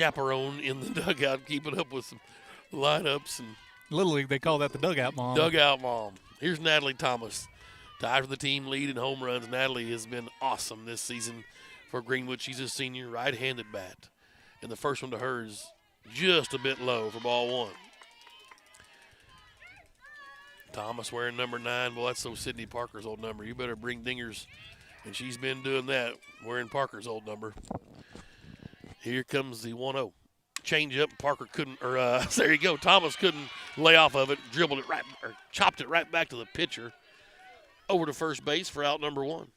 chaperone in the dugout, keeping up with some lineups and Little League, they call that the dugout mom. dugout mom. Here's Natalie Thomas, tied for the team lead in home runs. Natalie has been awesome this season for Greenwood. She's a senior, right-handed bat, and the first one to her is just a bit low for ball one. Thomas wearing number 9. Well, that's so Sydney Parker's old number. You better bring dingers, and she's been doing that, wearing Parker's old number. Here comes the 1-0. Change up. Parker couldn't, there you go. Thomas couldn't lay off of it, dribbled it right, or chopped it right back to the pitcher over to first base for out number 1.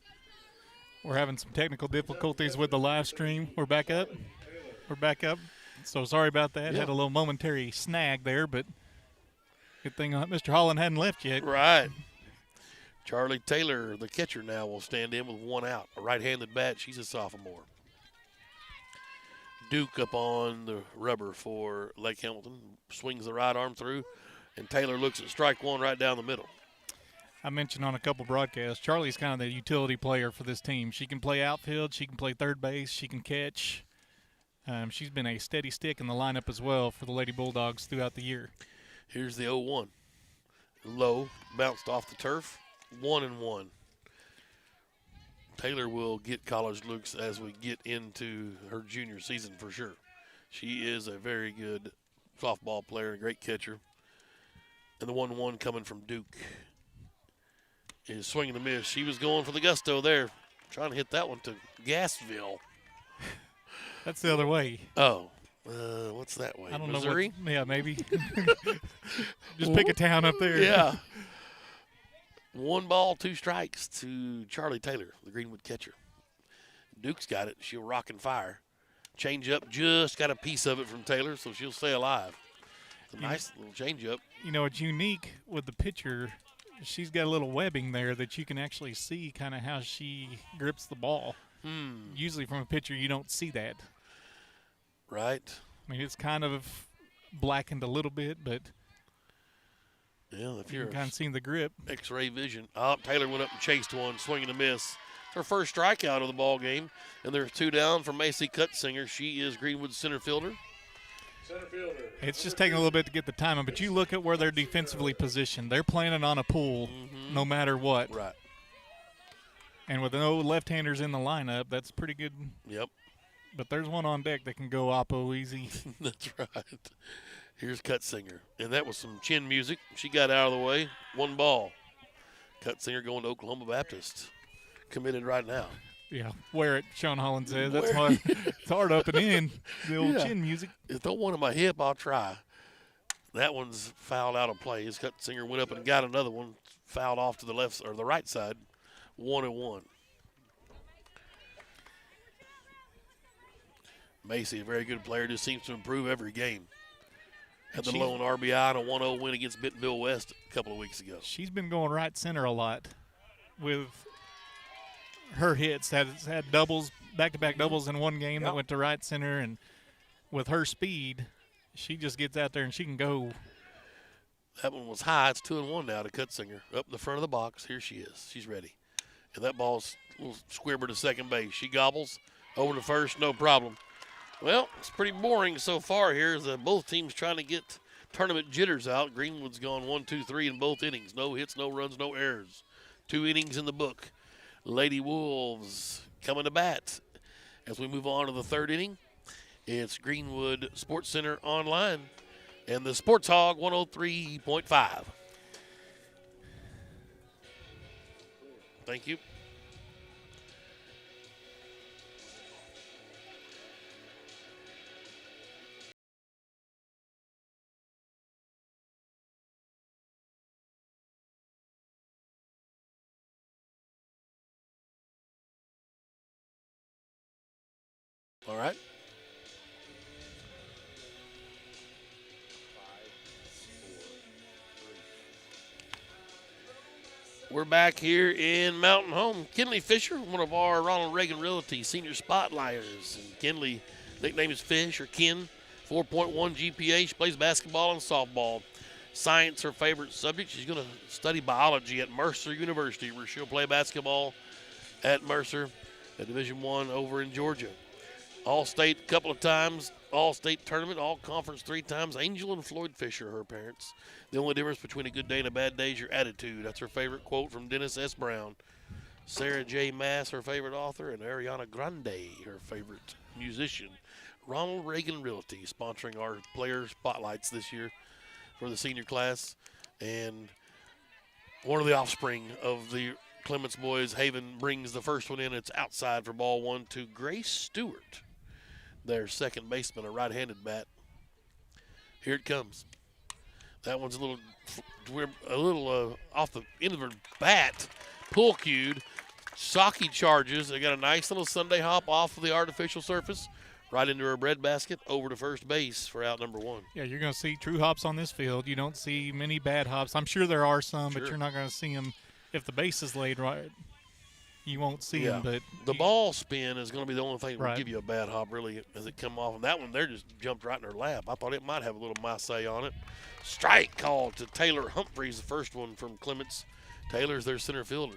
We're having some technical difficulties with the live stream. We're back up. So sorry about that. Yeah. Had a little momentary snag there, but good thing Mr. Holland hadn't left yet. Right. Charlie Taylor, the catcher, now will stand in with 1 out. A right-handed bat. She's a sophomore. Duke up on the rubber for Lake Hamilton. Swings the right arm through, and Taylor looks at strike 1 right down the middle. I mentioned on a couple broadcasts, Charlie's kind of the utility player for this team. She can play outfield. She can play third base. She can catch. She's been a steady stick in the lineup as well for the Lady Bulldogs throughout the year. Here's the 0-1. Low, bounced off the turf, 1-1. Taylor will get college looks as we get into her junior season for sure. She is a very good softball player, a great catcher. And the 1-1 coming from Duke is swinging a miss. She was going for the gusto there, trying to hit that one to Gassville. That's the other way. Oh, what's that way? I don't Missouri? know. Yeah, maybe. Just pick a town up there. Yeah. 1 ball, 2 strikes to Charlie Taylor, the Greenwood catcher. Duke's got it. She'll rock and fire. Change up, just got a piece of it from Taylor, so she'll stay alive. It's a nice little change up. You know, it's unique with the pitcher. She's got a little webbing there that you can actually see kind of how she grips the ball. Usually from a pitcher, you don't see that. Right. I mean, it's kind of blackened a little bit, but yeah, if you you're can kind of see the grip. X-ray vision. Oh, Taylor went up and chased one, swinging a miss. It's her first strikeout of the ball game, and there's 2 down for Macy Cutsinger. She is Greenwood's center fielder. It's just taking a little bit to get the timing, but you look at where they're defensively positioned. They're planning on a pull no matter what. Right. And with no left-handers in the lineup, that's pretty good. Yep. But there's one on deck that can go oppo easy. That's right. Here's Cutsinger. And that was some chin music. She got out of the way. 1 ball. Cutsinger going to Oklahoma Baptist. Committed right now. Yeah, wear it, Sean Holland says. That's hard. It's hard up and in, the old chin music. If don't want to my hip, I'll try. That one's fouled out of play. His Cutsinger went up and got another one. Fouled off to the left or the right side. 1-1. Macy, a very good player, just seems to improve every game. Had the lone RBI and a 1-0 win against Bentonville West a couple of weeks ago. She's been going right center a lot with her hits. Had doubles, back-to-back doubles in one game that went to right center. And with her speed, she just gets out there and she can go. That one was high. It's 2-1 now to Cutsinger. Up in the front of the box. Here she is. She's ready. And that ball's a little squibber to second base. She gobbles over to first, no problem. Well, it's pretty boring so far here as both teams trying to get tournament jitters out. Greenwood's gone 1, 2, 3 in both innings. No hits, no runs, no errors. 2 innings in the book. Lady Wolves coming to bat. As we move on to the 3rd inning, it's Greenwood Sports Center Online and the Sports Hog 103.5. Thank you. All right. We're back here in Mountain Home. Kenley Fisher, one of our Ronald Reagan Realty senior spotlighters. And Kenley, nickname is Fish or Ken, 4.1 GPA. She plays basketball and softball. Science, her favorite subject. She's going to study biology at Mercer University, where she'll play basketball at Mercer at Division I over in Georgia. All-state a couple of times, all-state tournament, all-conference 3 times. Angel and Floyd Fisher, her parents. The only difference between a good day and a bad day is your attitude. That's her favorite quote from Dennis S. Brown. Sarah J. Mass, her favorite author, and Ariana Grande, her favorite musician. Ronald Reagan Realty, sponsoring our player spotlights this year for the senior class. And one of the offspring of the Clements boys, Haven, brings the first one in. It's outside for ball 1 to Grace Stewart, their second baseman, a right-handed bat. Here it comes. That one's a little off the end of her bat, pull cued. Saki charges. They got a nice little Sunday hop off of the artificial surface, right into her breadbasket, over to first base for out number 1. Yeah, you're going to see true hops on this field. You don't see many bad hops. I'm sure there are some, Sure. but you're not going to see them if the base is laid right. You won't see them, but the ball spin is going to be the only thing that will Right. give you a bad hop, really, as it come off. And that one there just jumped right in her lap. I thought it might have a little masse on it. Strike called to Taylor Humphreys, the first one from Clements. Taylor's their center fielder.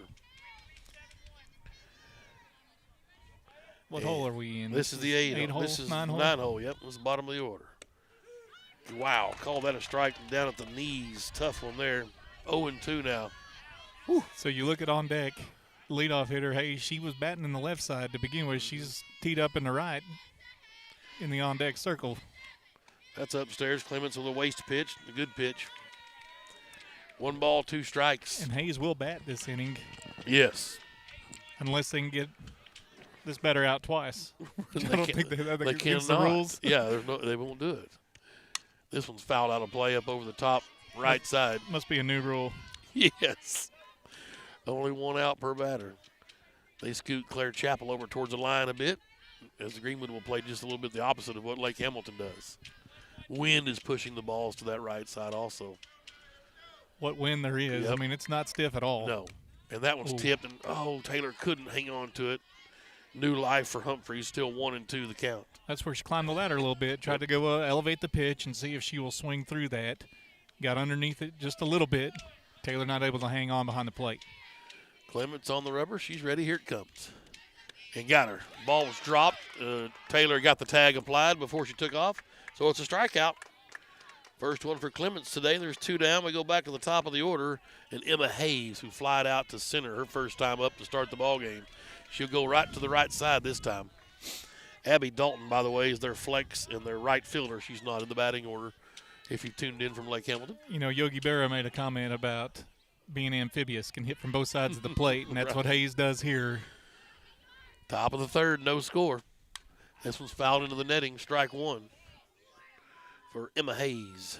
what hole are we in? This is the 8 hole, This is 9 hole? 9 hole. Yep, this is the bottom of the order. Wow, call that a strike down at the knees. Tough one there. 0-2 now. So you look at on deck, leadoff hitter. Hey, she was batting in the left side to begin with. She's teed up in the right in the on deck circle. That's upstairs. Clements with a waste pitch, a good pitch. 1 ball, 2 strikes. And Hayes will bat this inning Yes. unless they can get this batter out twice. I don't think They that's against the cannot. rules. Yeah, they won't do it. This one's fouled out of play up over the top right side. Must be a new rule. Yes. Only 1 out per batter. They scoot Claire Chapel over towards the line a bit, as Greenwood will play just a little bit the opposite of what Lake Hamilton does. Wind is pushing the balls to that right side also. What wind there is. Yep. I mean, it's not stiff at all. No. And that one's Ooh. tipped, and, Taylor couldn't hang on to it. New life for Humphreys, still 1-2 the count. That's where she climbed the ladder a little bit, tried to go elevate the pitch and see if she will swing through that. Got underneath it just a little bit. Taylor not able to hang on behind the plate. Clements on the rubber. She's ready. Here it comes. And got her. Ball was dropped. Taylor got the tag applied before she took off. So it's a strikeout. First one for Clements today. There's 2 down. We go back to the top of the order. And Emma Hayes, who flied out to center her first time up to start the ball game. She'll go right to the right side this time. Abby Dalton, by the way, is their flex and their right fielder. She's not in the batting order if you tuned in from Lake Hamilton. You know, Yogi Berra made a comment about being amphibious, can hit from both sides of the plate, and that's Right. what Hayes does here. Top of the 3rd, no score. This one's fouled into the netting, strike 1 for Emma Hayes,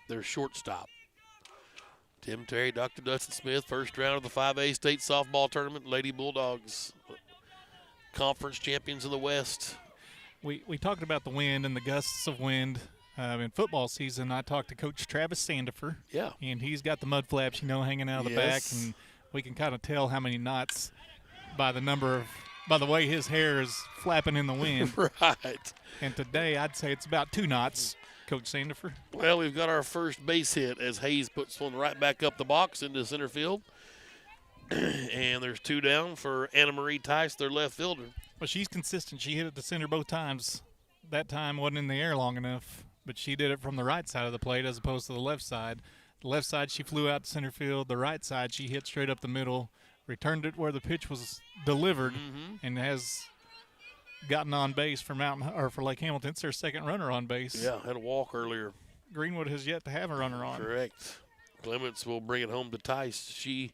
their shortstop. Tim Terry, Dr. Dustin Smith, first round of the 5A state softball tournament. Lady Bulldogs, conference champions of the West. We talked about the wind and the gusts of wind. In football season, I talked to Coach Travis Sandifer, Yeah. and he's got the mud flaps, hanging out of the back, Yes. and we can kind of tell how many knots by the way his hair is flapping in the wind. Right. And today, I'd say it's about 2 knots, Coach Sandifer. Well, we've got our first base hit as Hayes puts one right back up the box into center field. And there's 2 down for Anna Marie Tice, their left fielder. Well, she's consistent. She hit it to center both times. That time wasn't in the air long enough, but she did it from the right side of the plate as opposed to the left side. The left side, she flew out to center field. The right side, she hit straight up the middle, returned it where the pitch was delivered, and has gotten on base for Lake Hamilton. It's their second runner on base. Yeah, had a walk earlier. Greenwood has yet to have a runner on. Correct. Clements will bring it home to Tice. She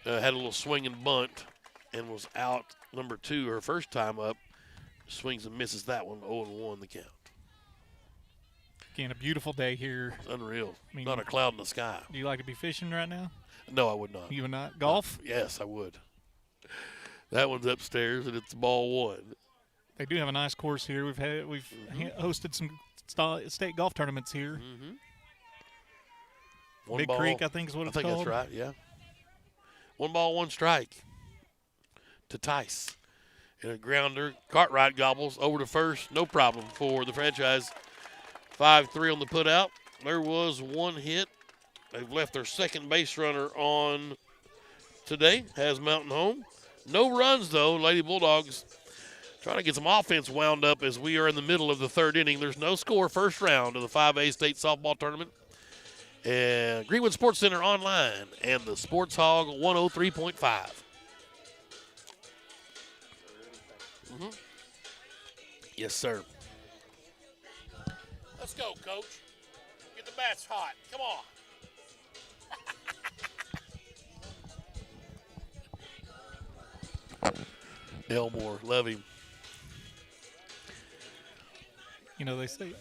had a little swing and bunt and was out number 2 her first time up. Swings and misses that one, 0-1 the count. Again, a beautiful day here. It's unreal. I mean, Not a cloud in the sky. Do you like to be fishing right now? No, I would not. You would not? Golf? Yes, I would. That one's upstairs, and it's ball 1. They do have a nice course here. We've hosted some state golf tournaments here. One Big ball. Creek, I think is what I it's think called. that's right, yeah. 1 ball, 1 strike to Tice. And a grounder. Cartwright gobbles over to first. No problem for the franchise. 5-3 on the putout. There was 1 hit. They've left their second base runner on today. Has Mountain home. No runs, though. Lady Bulldogs Trying to get some offense wound up as we are in the middle of the third inning. There's no score, first round of the 5A state softball tournament. And Greenwood Sports Center online and the Sports Hog 103.5. Yes, sir. Let's go, Coach. Get the bats hot. Come on. Elmore, love him. You know, they say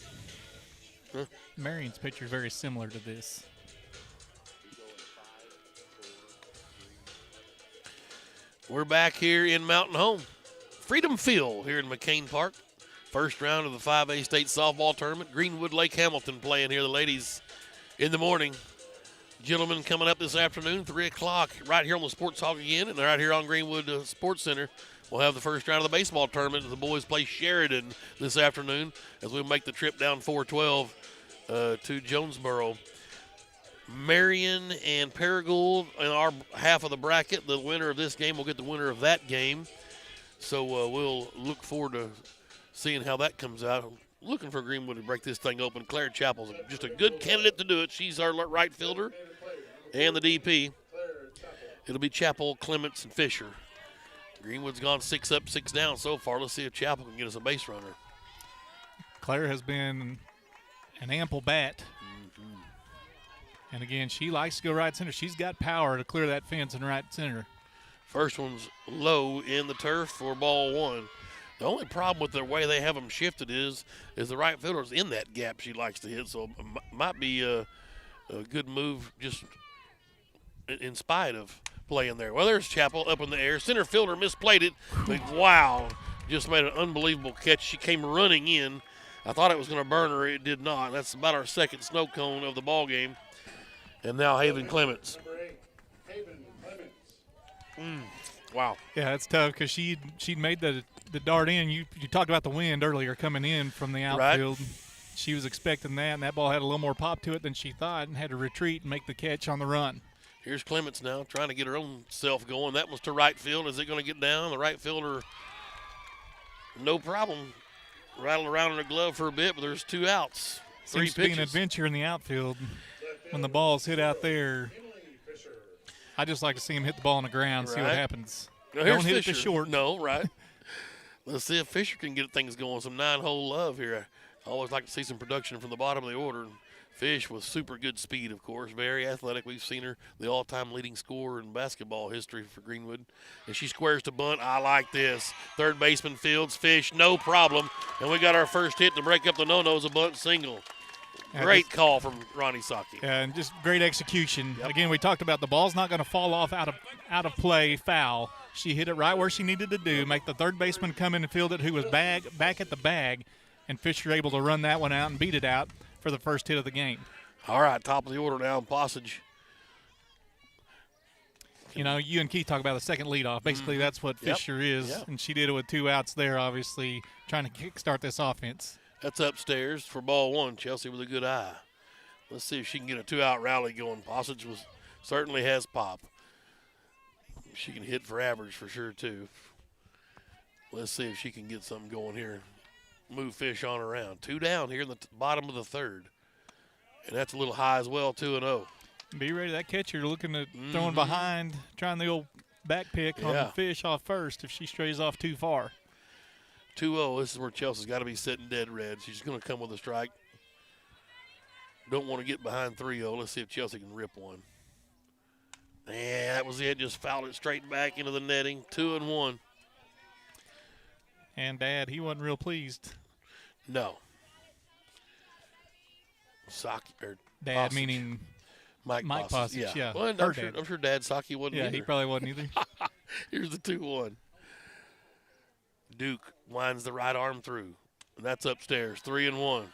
Marion's picture is very similar to this. We're back here in Mountain Home. Freedom Field here in McCain Park. First round of the 5A state softball tournament. Greenwood Lake Hamilton playing here. The ladies in the morning. Gentlemen coming up this afternoon, 3 o'clock, right here on the Sports Hog again, and right here on Greenwood Sports Center. We'll have the first round of the baseball tournament. The boys play Sheridan this afternoon as we make the trip down 412 to Jonesboro. Marion and Paragould in our half of the bracket. The winner of this game will get the winner of that game. So we'll look forward to seeing how that comes out. I'm looking for Greenwood to break this thing open. Claire Chappell's just a good candidate to do it. She's our right fielder and the DP. It'll be Chappell, Clements, and Fisher. Greenwood's gone 6 up, 6 down so far. Let's see if Chappell can get us a base runner. Claire has been an ample bat. And again, she likes to go right center. She's got power to clear that fence in right center. First one's low in the turf for ball 1. The only problem with the way they have them shifted is the right fielder's in that gap she likes to hit. So it might be a good move just in spite of playing there. Well, there's Chappell up in the air. Center fielder misplayed it. But wow, just made an unbelievable catch. She came running in. I thought it was going to burn her. It did not. That's about our second snow cone of the ball game. And now Haven Clements. Wow. Yeah, it's tough because she'd made the dart in. You talked about the wind earlier coming in from the outfield. Right. She was expecting that, and that ball had a little more pop to it than she thought and had to retreat and make the catch on the run. Here's Clements now trying to get her own self going. That was to right field. Is it going to get down? The right fielder, no problem. Rattled around in her glove for a bit, but there's 2 outs. 3 Seems to pitches. be an adventure in the outfield when the ball's hit out there. I just like to see him hit the ball on the ground, see what happens. Now, Don't hit Fisher. it to short. No, right. Let's see if Fisher can get things going. Some 9-hole love here. I always like to see some production from the bottom of the order. Fish with super good speed, of course. Very athletic. We've seen her the all-time leading scorer in basketball history for Greenwood. And she squares to bunt. I like this. Third baseman fields. Fish, no problem. And we got our first hit to break up the no-nos, a bunt single. Great call from Ronnie Saki. And just great execution. Yep. Again, we talked about the ball's not going to fall off out of play, foul. She hit it right where she needed to do, make the third baseman come in and field it, who was back at the bag, and Fisher able to run that one out and beat it out for the first hit of the game. All right, top of the order now, Passage. You know, you and Keith talk about the second leadoff. Basically, that's what Fisher is, and she did it with 2 outs there, obviously, trying to kickstart this offense. That's upstairs for ball 1. Chelsea with a good eye. Let's see if she can get a 2-out rally going. Passage certainly has pop. She can hit for average for sure, too. Let's see if she can get something going here. Move Fish on around. 2 down here in the bottom of the third. And that's a little high as well, 2-0. Be ready. That catcher looking at throwing behind, trying the old back pick on the Fish off first if she strays off too far. 2-0. This is where Chelsea's got to be sitting dead red. She's going to come with a strike. Don't want to get behind 3-0. Let's see if Chelsea can rip one. Yeah, that was it. Just fouled it straight back into the netting. 2-1. And Dad, he wasn't real pleased. No. Saki or Dad, Passage. meaning Mike Passage. Yeah. Well, I'm sure Dad Saki wasn't either. He probably wasn't either. Here's the 2-1. Duke winds the right arm through. And that's upstairs. 3-1.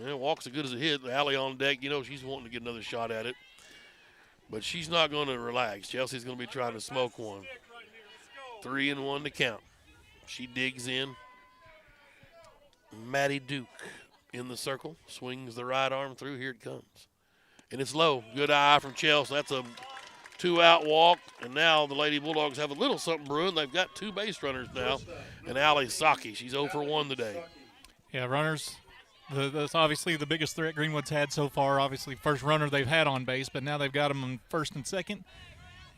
Yeah, walks as good as a hit. Allie on deck. You know she's wanting to get another shot at it. But she's not going to relax. Chelsea's going to be trying to smoke one. 3-1 to count. She digs in. Maddie Duke in the circle. Swings the right arm through. Here it comes. And it's low. Good eye from Chelsea. That's a 2 out walk, and now the Lady Bulldogs have a little something brewing. They've got 2 base runners now, and Allie Saki, she's 0 for 1 today. Yeah, runners. That's obviously the biggest threat Greenwood's had so far. Obviously, first runner they've had on base, but now they've got them on first and second.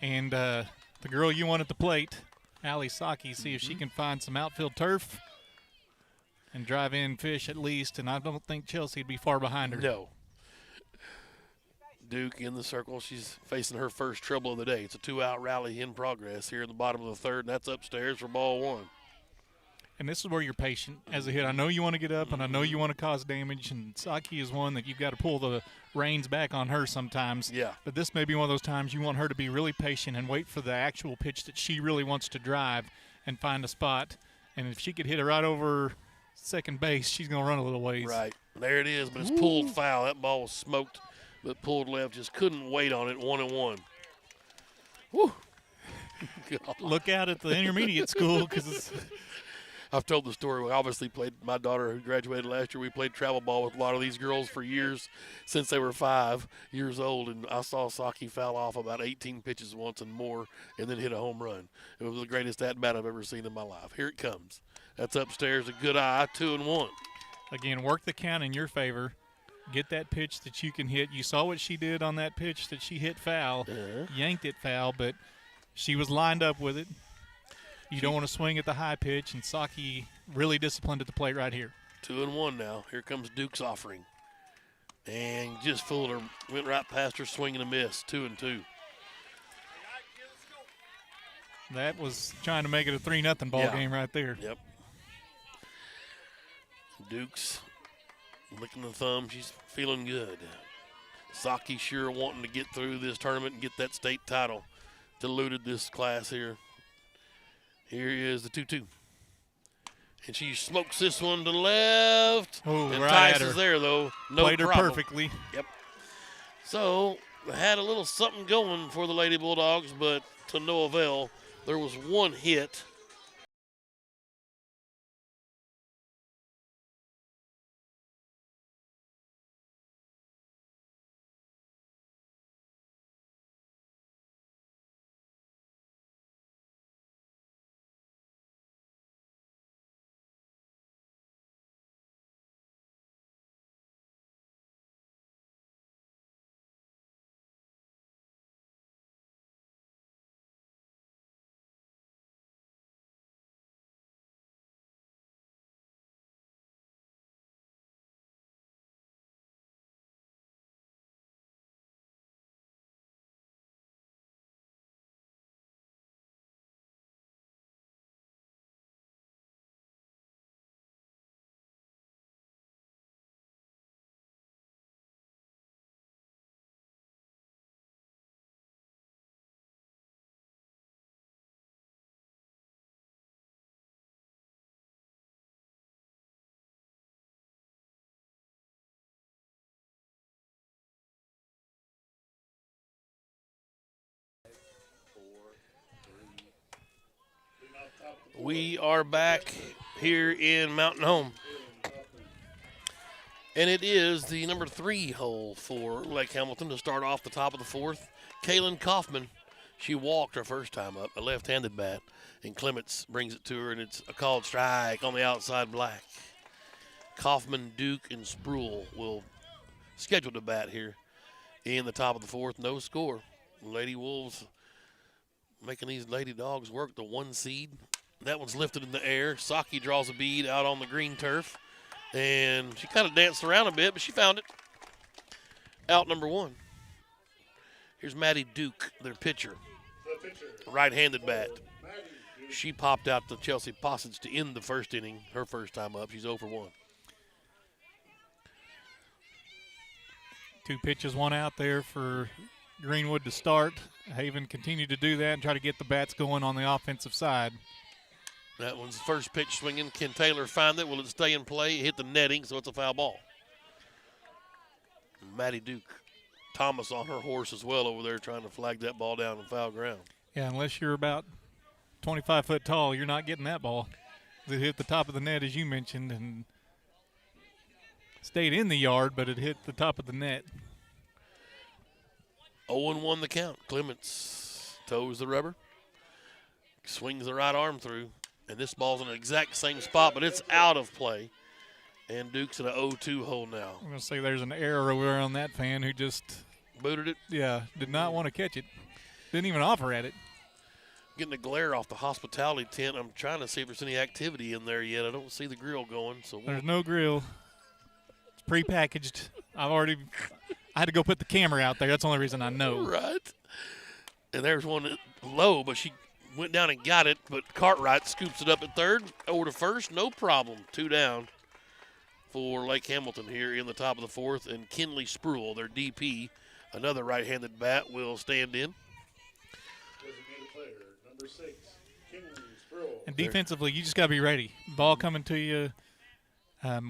And the girl you want at the plate, Allie Saki, see if she can find some outfield turf and drive in fish at least. And I don't think Chelsea would be far behind her. No. Duke in the circle. She's facing her first trouble of the day. It's a 2-out rally in progress here in the bottom of the third, and that's upstairs for ball 1. And this is where you're patient as a hit. I know you want to get up, and I know you want to cause damage, and Saki is one that you've got to pull the reins back on her sometimes. Yeah. But this may be one of those times you want her to be really patient and wait for the actual pitch that she really wants to drive and find a spot. And if she could hit it right over second base, she's going to run a little ways. Right. There it is, but it's pulled foul. That ball was smoked, but pulled left. Just couldn't wait on it. 1-1. Woo. Look out at the intermediate school because I've told the story. We obviously played, my daughter who graduated last year, we played travel ball with a lot of these girls for years, since they were 5 years old. And I saw Saki foul off about 18 pitches once and more and then hit a home run. It was the greatest at-bat I've ever seen in my life. Here it comes. That's upstairs, a good eye, 2-1. Again, work the count in your favor. Get that pitch that you can hit. You saw what she did on that pitch that she hit foul, yanked it foul, but she was lined up with it. You don't want to swing at the high pitch, and Saki really disciplined at the plate right here. 2-1 now. Here comes Duke's offering. And just fooled her. Went right past her, swing and a miss. 2-2. That was trying to make it a 3-0 ball game right there. Yep. Duke's licking the thumb. She's feeling good. Saki sure wanting to get through this tournament and get that state title. Diluted this class here. Here is the 2-2. And she smokes this one to the left. Oh, and right Tice is there, though. No Played her problem. perfectly. Yep. So, had a little something going for the Lady Bulldogs, but to no avail. There was one hit. We are back here in Mountain Home. And it is the number 3 hole for Lake Hamilton to start off the top of the 4th. Kaylin Kaufman, she walked her first time up, a left-handed bat, and Clements brings it to her, and it's a called strike on the outside black. Kaufman, Duke, and Spruill will schedule to bat here in the top of the 4th. No score. Lady Wolves making these Lady Dogs work the 1 seed. That one's lifted in the air. Saki draws a bead out on the green turf. And she kind of danced around a bit, but she found it. Out number 1. Here's Maddie Duke, their pitcher. Right-handed bat. She popped out to Chelsea Possage to end the first inning, her first time up. She's 0 for 1. 2 pitches, 1 out there for Greenwood to start. Haven continued to do that and try to get the bats going on the offensive side. That one's first pitch swinging. Can Taylor find it? Will it stay in play? It hit the netting, so it's a foul ball. Maddie Duke. Thomas on her horse as well over there trying to flag that ball down in foul ground. Yeah, unless you're about 25 foot tall, you're not getting that ball. It hit the top of the net, as you mentioned, and stayed in the yard, but it hit the top of the net. 0-1 the count. Clements toes the rubber, swings the right arm through, and this ball's in the exact same spot, but it's out of play. And Duke's in an 0-2 hole now. I'm going to say there's an error over there on that fan who just booted it. Yeah, did not want to catch it. Didn't even offer at it. Getting the glare off the hospitality tent. I'm trying to see if there's any activity in there yet. I don't see the grill going. So there's no grill. It's prepackaged. I had to go put the camera out there. That's the only reason I know. Right. And there's one low, but she went down and got it. But Cartwright scoops it up at third. Over to first. No problem. 2 down for Lake Hamilton here in the top of the fourth. And Kinley Spruill, their DP, another right-handed bat, will stand in. Number 6, Kinley Spruill. And defensively, you just got to be ready. Ball coming to you.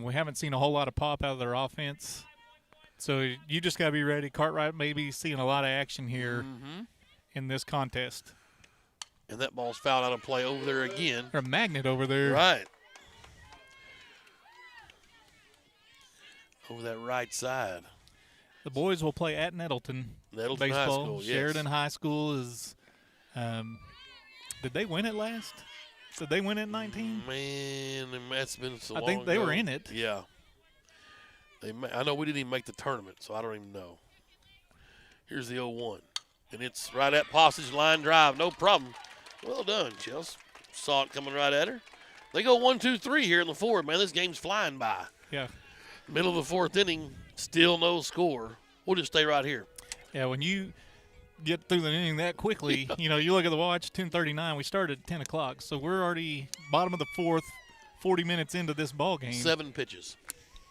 We haven't seen a whole lot of pop out of their offense. So you just got to be ready. Cartwright may be seeing a lot of action here in this contest. And that ball's fouled out of play over there again. There's a magnet over there. Right. Over that right side. The boys will play at Nettleton. Nettleton baseball. High School, yes. Sheridan High School is did they win it last? Did they win it in 19? Man, that's been so long I think they ago. were in it. Yeah. I know we didn't even make the tournament, so I don't even know. Here's the 0-1. And it's right at Passage, line drive. No problem. Well done, Chelsea. Saw it coming right at her. They go 1-2-3 here in the fourth. Man, this game's flying by. Yeah. Middle of the fourth inning, still no score. We'll just stay right here. Yeah, when you get through the inning that quickly, you look at the watch, 10:39. We started at 10 o'clock, so we're already bottom of the fourth, 40 minutes into this ball game. 7 pitches.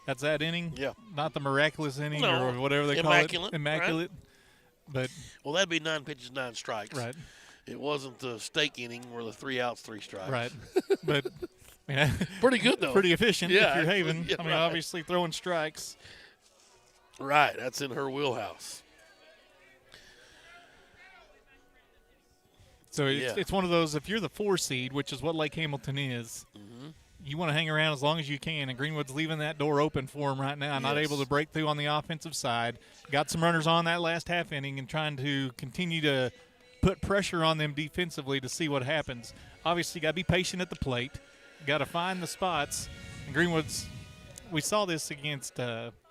That's that inning? Yeah. Not the miraculous inning No, or whatever they call it. Immaculate. Right? But well, that'd be 9 pitches, 9 strikes. Right. It wasn't the steak inning where the 3 outs, 3 strikes. Right. But yeah, pretty good, though. Pretty efficient yeah, if you're Haven. Yeah, I mean, right. obviously throwing strikes. Right. That's in her wheelhouse. So it's one of those, if you're the 4 seed, which is what Lake Hamilton is, you want to hang around as long as you can, and Greenwood's leaving that door open for them right now, yes. not able to break through on the offensive side. Got some runners on that last half inning and trying to continue to put pressure on them defensively to see what happens. Obviously, got to be patient at the plate. Got to find the spots. And Greenwood's, we saw this against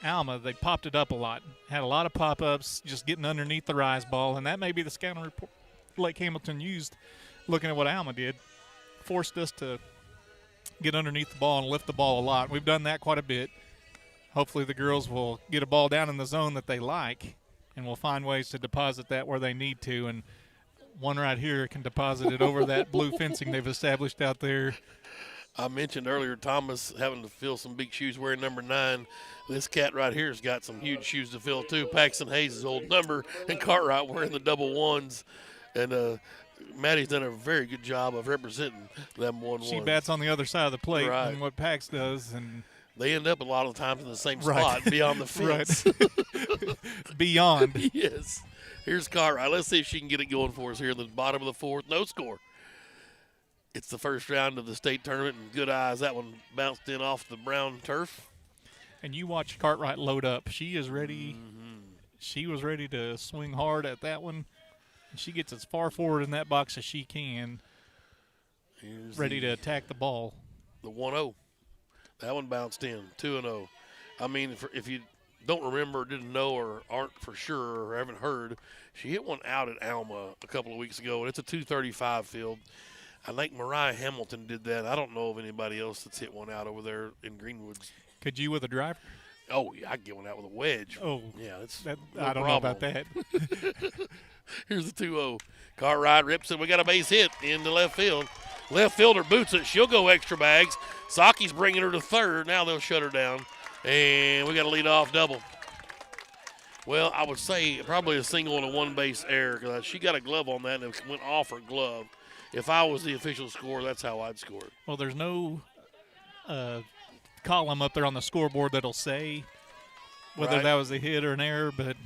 Alma. They popped it up a lot. Had a lot of pop-ups, just getting underneath the rise ball, and that may be the scouting report Lake Hamilton used, looking at what Alma did, forced us to get underneath the ball and lift the ball a lot. We've done that quite a bit. Hopefully the girls will get a ball down in the zone that they like, and we'll find ways to deposit that where they need to. And one right here can deposit it over that blue fencing they've established out there. I mentioned earlier Thomas having to fill some big shoes wearing number 9. This cat right here has got some huge shoes to fill too. Paxton Hayes' old number, and Cartwright wearing the double 1s. And Maddie's done a very good job of representing them 1-1. She bats on the other side of the plate right. than what Pax does. And they end up a lot of times in the same right. spot beyond the fence. Right. Beyond. Yes. Here's Cartwright. Let's see if she can get it going for us here in the bottom of the fourth. No score. It's the first round of the state tournament, and good eyes. That one bounced in off the brown turf. And you watch Cartwright load up. She is ready. She was ready to swing hard at that one. She gets as far forward in that box as she can, ready to attack the ball. The 1-0. That one bounced in, 2-0. I mean, if you don't remember, didn't know, or aren't for sure, or haven't heard, she hit one out at Alma a couple of weeks ago, and it's a 235 field. I think Mariah Hamilton did that. I don't know of anybody else that's hit one out over there in Greenwoods. Could you with a driver? Oh, yeah, I'd get one out with a wedge. Oh, yeah, that's I don't know about that. Here's the 2-0. Cartwright rips it. We got a base hit into left field. Left fielder boots it. She'll go extra bags. Saki's bringing her to third. Now they'll shut her down. And we got a lead-off double. Well, I would say probably a single and a one-base error because she got a glove on that and it went off her glove. If I was the official scorer, that's how I'd score it. Well, there's no column up there on the scoreboard that'll say whether that was a hit or an error, but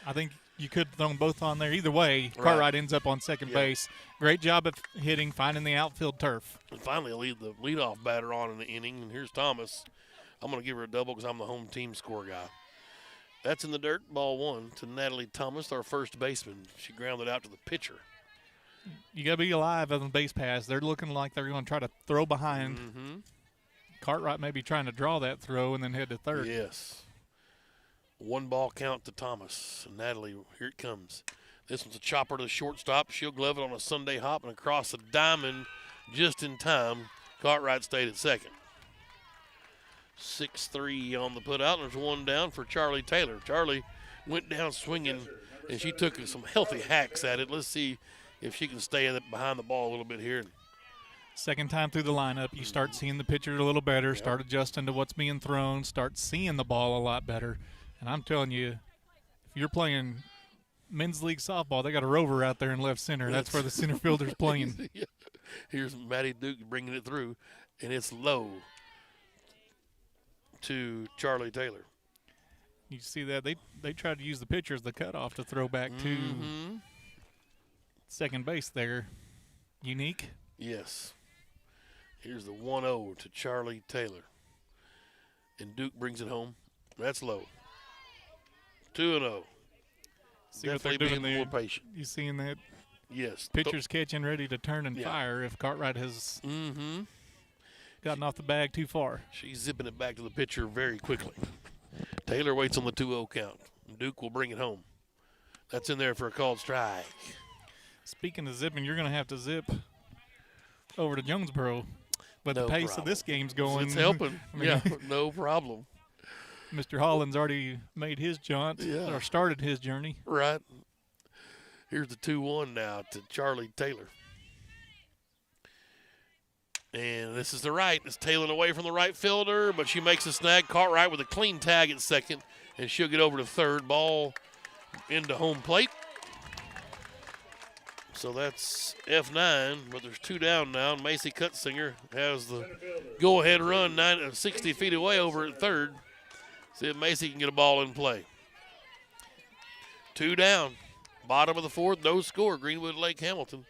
I think you could throw them both on there. Either way, Cartwright ends up on second base. Great job of hitting, finding the outfield turf. And finally, I lead the leadoff batter on in the inning, and here's Thomas. I'm going to give her a double because I'm the home team score guy. That's in the dirt. Ball 1 to Natalie Thomas, our first baseman. She grounded out to the pitcher. You got to be alive on the base pass. They're looking like they're going to try to throw behind. Mm-hmm. Cartwright may be trying to draw that throw and then head to third. Yes. 1 ball count to Thomas. And Natalie, here it comes. This one's a chopper to the shortstop. She'll glove it on a Sunday hop and across the diamond just in time. Cartwright stayed at second. 6-3 on the putout. There's 1 down for Charlie Taylor. Charlie went down swinging, and she took some healthy hacks at it. Let's see if she can stay behind the ball a little bit here. Second time through the lineup, you start seeing the pitcher a little better, Yep. start adjusting to what's being thrown, start seeing the ball a lot better. And I'm telling you, if you're playing men's league softball, they got a rover out there in left center. That's where the center fielder's playing. Yeah. Here's Maddie Duke bringing it through, and it's low to Charlie Taylor. You see that? They tried to use the pitcher as the cutoff to throw back to Mm-hmm. second base there. Unique. Yes. Here's the 1-0 to Charlie Taylor. And Duke brings it home. That's low. 2-0. See what Definitely they're doing being more there. patient. You seeing that? Yes. Pitcher's catching, ready to turn and Yeah. fire if Cartwright has Mm-hmm. gotten off the bag too far. She's zipping it back to the pitcher very quickly. Taylor waits on the 2-0 count. Duke will bring it home. That's in there for a called strike. Speaking of zipping, you're going to have to zip over to Jonesboro. But No the pace problem. of this game's going. It's helping. I mean, Yeah, no problem. Mr. Holland's already made his jaunt Yeah. or started his journey. Right. Here's the 2-1 now to Charlie Taylor. And this is the right. It's tailing away from the right fielder, but she makes a snag. Cartwright with a clean tag at second, and she'll get over to third. Ball into home plate. So that's F9, but there's 2 down now. Macy Cutsinger has the go-ahead run 60 feet away over at third. See if Macy can get a ball in play. 2 down. Bottom of the 4th, no score. Greenwood Lake Hamilton.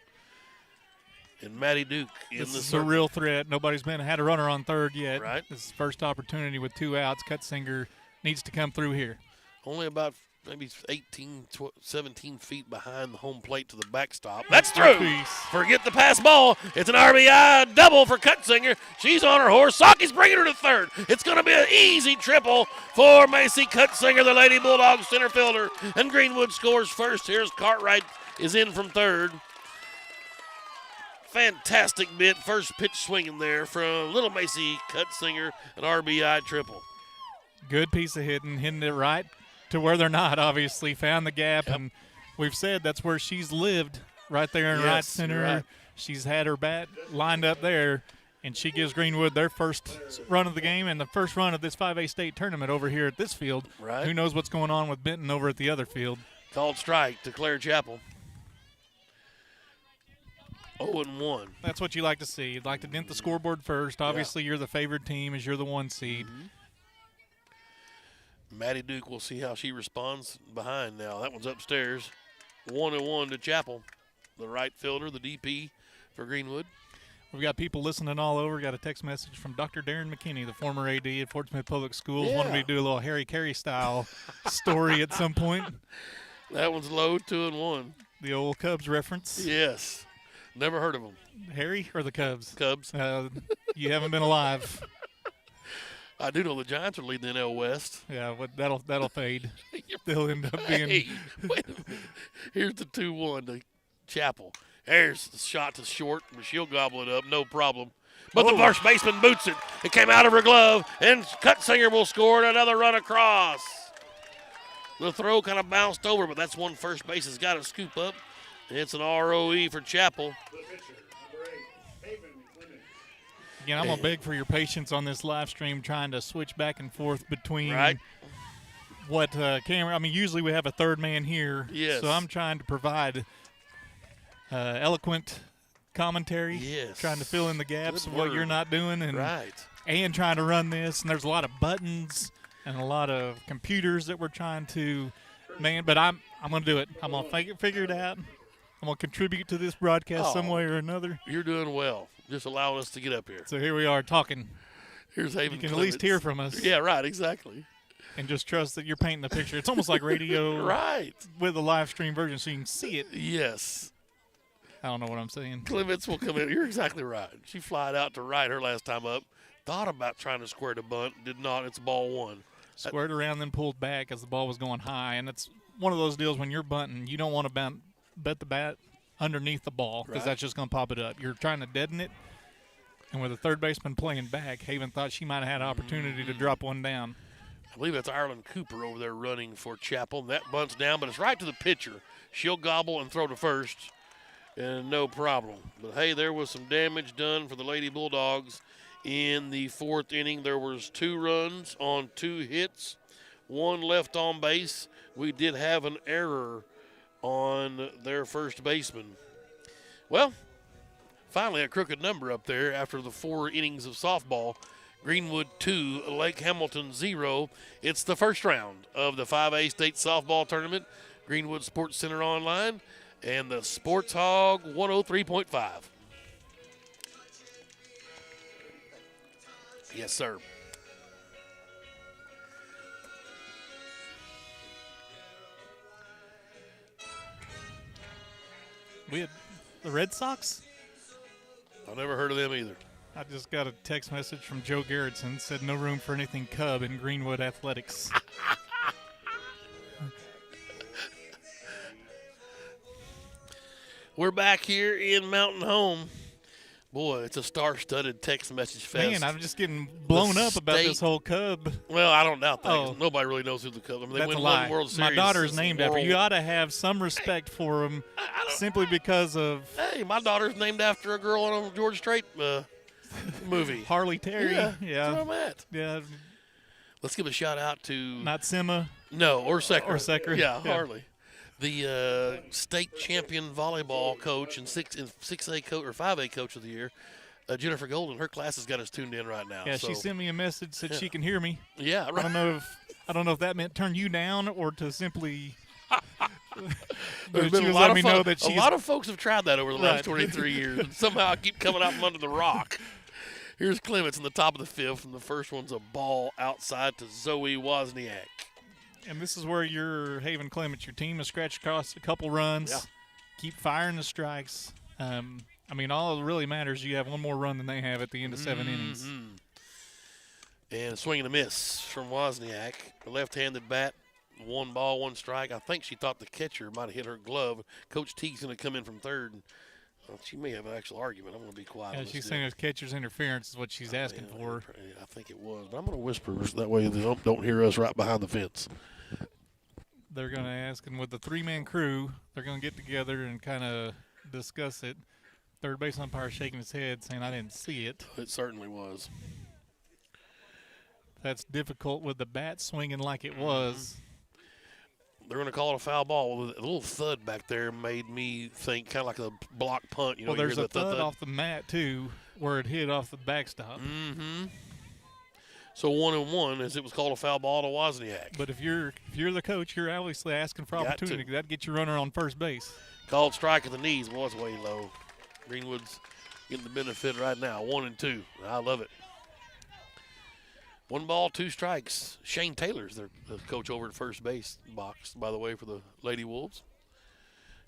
And Maddie Duke in This the is a circle. real threat. Nobody's had a runner on third yet. Right. This is first opportunity with 2 outs. Cutsinger needs to come through here. Only about maybe 17 feet behind the home plate to the backstop. That's through. Piece. Forget the pass ball. It's an RBI double for Cutsinger. She's on her horse. Saki's bringing her to third. It's going to be an easy triple for Macy Cutsinger, the Lady Bulldogs center fielder. And Greenwood scores first. Here's Cartwright is in from third. Fantastic bit. First pitch swinging there from little Macy Cutsinger, an RBI triple. Good piece of hitting it right to where they're not, obviously. Found the gap, Yep. and we've said that's where she's lived, right there in Yes, right center. you're right. She's had her bat lined up there, and she gives Greenwood their first run of the game and the first run of this 5A state tournament over here at this field. Right. Who knows what's going on with Benton over at the other field. Called strike to Claire Chapel. 0-1. That's what you like to see. You'd like to dent the scoreboard first. Obviously, you're the favored team as you're the 1 seed. Maddie Duke, we'll see how she responds behind now. That one's upstairs. 1-1 to Chapel. The right fielder, the DP for Greenwood. We've got people listening all over. Got a text message from Dr. Darren McKinney, the former AD at Fort Smith Public Schools. Yeah. Wanted me to do a little Harry Carey style story at some point. That one's low, 2-1. The old Cubs reference. Yes. Never heard of them. Harry or the Cubs? Cubs. You haven't been alive. I do know the Giants are leading the NL West. Yeah, but that'll fade. They'll end up being. Hey, wait a minute. Here's the 2-1 to Chapel. There's the shot to short, but she'll gobble it up, no problem. But the first baseman boots it. It came out of her glove, and Cutsinger will score another run across. The throw kind of bounced over, but that's one first base has got to scoop up. It's an ROE for Chapel. The pitcher, number 8, Haven Clement. Again, I'm gonna beg for your patience on this live stream, trying to switch back and forth between Right. what camera. I mean, usually we have a third man here, Yes. so I'm trying to provide eloquent commentary, Yes. trying to fill in the gaps Good of what word. you're not doing, and Right. trying to run this. And there's a lot of buttons and a lot of computers that we're trying to man. But I'm gonna do it. I'm gonna figure it out. I'm gonna contribute to this broadcast some Oh. way or another. You're doing well. Just allowing us to get up here. So here we are talking. Here's Haven You can at least Clements. hear from us. Yeah, right, exactly. and just trust that you're painting the picture. It's almost like radio Right. with a live stream version so you can see it. Yes. I don't know what I'm saying. Clements will come in. You're exactly right. She flied out to right her last time up. Thought about trying to square the bunt. Did not. It's ball one. Squared around, then pulled back as the ball was going high. And it's one of those deals when you're bunting, you don't want to bet the bat underneath the ball because that's just going to pop it up. You're trying to deaden it. And with the third baseman playing back, Haven thought she might have had an opportunity to drop one down. I believe that's Ireland Cooper over there running for Chapel. And that bunts down, but it's right to the pitcher. She'll gobble and throw to first, and no problem. But, hey, there was some damage done for the Lady Bulldogs. In the fourth inning, there was 2 runs on 2 hits, 1 left on base. We did have an error on their first baseman. Well, finally a crooked number up there after the 4 innings of softball. Greenwood 2, Lake Hamilton 0. It's the first round of the 5A State Softball Tournament. Greenwood Sports Center Online and the Sports Hog 103.5. Yes, sir. We had the Red Sox? I never heard of them either. I just got a text message from Joe Garrettson. Said no room for anything Cub in Greenwood Athletics. We're back here in Mountain Home. Boy, it's a star-studded text message fest. Man, I'm just getting blown up about this whole Cub. Well, I don't doubt that. Oh. Nobody really knows who the Cubs are. I mean, they That's win a lie. one World Series. My daughter is since named the after. World- You ought to have some respect for him simply because of Hey, my daughter's named after a girl on a George Strait movie. Harley Terry. Yeah, that's where I'm at. Yeah. Let's give a shout-out to Not Sima. No, or Secker. Or Secker. Yeah, Yeah. Harley. The state champion volleyball coach and 6A coach or 5A coach of the year, Jennifer Golden. Her class has got us tuned in right now. Yeah, so. she sent me a message, said she can hear me. Yeah, right. I don't know if that meant turn you down or to simply. There's But been she a was lot letting of me fun. know that A she's lot of folks have tried that over the last Right. 23 years, and somehow I keep coming out from under the rock. Here's Clements in the top of the 5th, and the first one's a ball outside to Zoe Wozniak. And this is where your Haven Clements, your team has scratched across a couple runs. Yeah. Keep firing the strikes. I mean, all that really matters, you have one more run than they have at the end of 7 innings. And a swing and a miss from Wozniak. A left-handed bat, 1 ball, 1 strike. I think she thought the catcher might have hit her glove. Coach Teague's going to come in from third. And, she may have an actual argument. I'm going to be quiet. Yeah, on this she's deal. saying it's catcher's interference is what she's asking for. I think it was, but I'm going to whisper that way they don't hear us right behind the fence. They're going to ask, and with the 3-man crew, they're going to get together and kind of discuss it. Third base umpire shaking his head, saying, I didn't see it. It certainly was. That's difficult with the bat swinging like it was. They're going to call it a foul ball. A little thud back there made me think kind of like a block punt. You know, Well, there's you hear a thud off the mat, too, where it hit off the backstop. Mm-hmm. So 1-1 as it was called a foul ball to Wozniak. But if you're the coach, you're obviously asking for Got opportunity. to. That'd get your runner on first base. Called strike at the knees. Well, it's way low. Greenwood's getting the benefit right now. 1-2. I love it. 1 ball, 2 strikes. Shane Taylor's the coach over at first base box, by the way, for the Lady Wolves.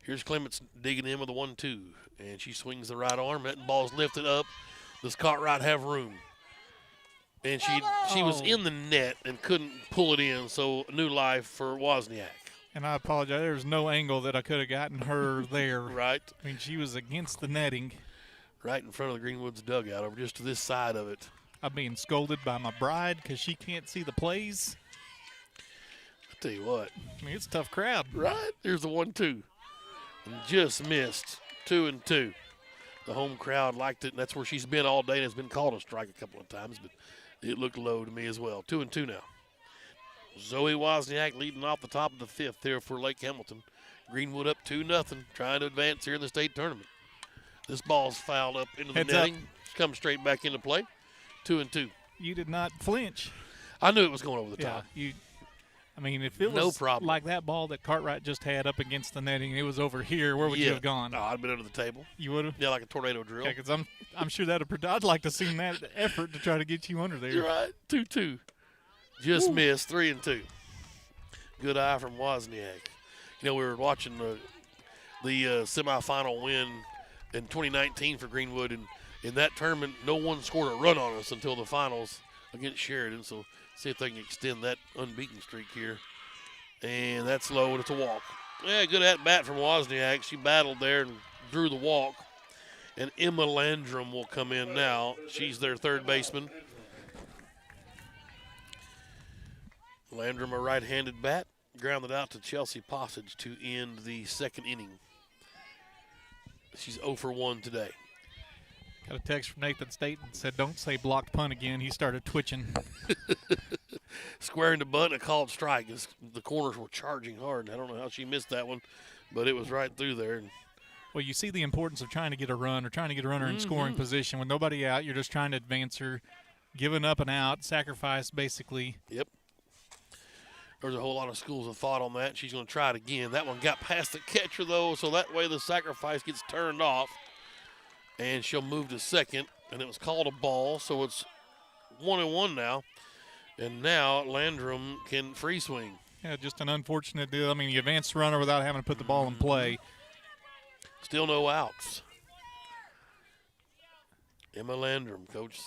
Here's Clements digging in with a 1-2, and she swings the right arm. That ball's lifted up. Does Cartwright have room? And she was in the net and couldn't pull it in, so new life for Wozniak. And I apologize. There's no angle that I could have gotten her there. Right. I mean, she was against the netting. Right in front of the Greenwoods dugout, over just to this side of it. I'm being scolded by my bride because she can't see the plays. I tell you what. I mean, it's a tough crowd. Right. There's the 1-2. And just missed. 2-2. The home crowd liked it, and that's where she's been all day, and has been called a strike a couple of times, but it looked low to me as well. 2-2 now. Zoe Wozniak leading off the top of the 5th here for Lake Hamilton. Greenwood up 2-0, trying to advance here in the state tournament. This ball's fouled up into the Heads netting. up. Comes straight back into play. 2-2. You did not flinch. I knew it was going over the Yeah, top. I mean, if it No was problem. like that ball that Cartwright just had up against the netting, it was over here, where would you have gone? Oh, I'd have been under the table. You would have? Yeah, like a tornado drill. Yeah, because I'm sure I'd like to see that effort to try to get you under there. You're right. 2-2. Just missed, 3-2. Good eye from Wozniak. We were watching the semifinal win in 2019 for Greenwood, and in that tournament, no one scored a run on us until the finals against Sheridan. So see if they can extend that unbeaten streak here. And that's low, and it's a walk. Yeah, good at bat from Wozniak. She battled there and drew the walk. And Emma Landrum will come in now. She's their third baseman. Landrum, a right-handed bat, grounded out to Chelsea Passage to end the second inning. She's 0 for 1 today. Got a text from Nathan Staten, said, "Don't say blocked punt again." He started twitching. Squaring the bunt, a called strike. The corners were charging hard. I don't know how she missed that one, but it was right through there. Well, you see the importance of trying to get a run or trying to get a runner in scoring position. With nobody out, you're just trying to advance her, giving up and out, sacrifice basically. Yep. There's a whole lot of schools of thought on that. She's going to try it again. That one got past the catcher, though, so that way the sacrifice gets turned off. And she'll move to second, and it was called a ball, so it's 1-1 now. And now Landrum can free swing. Yeah, just an unfortunate deal. I mean, you advance the runner without having to put the ball in play. Still no outs. Emma Landrum, coach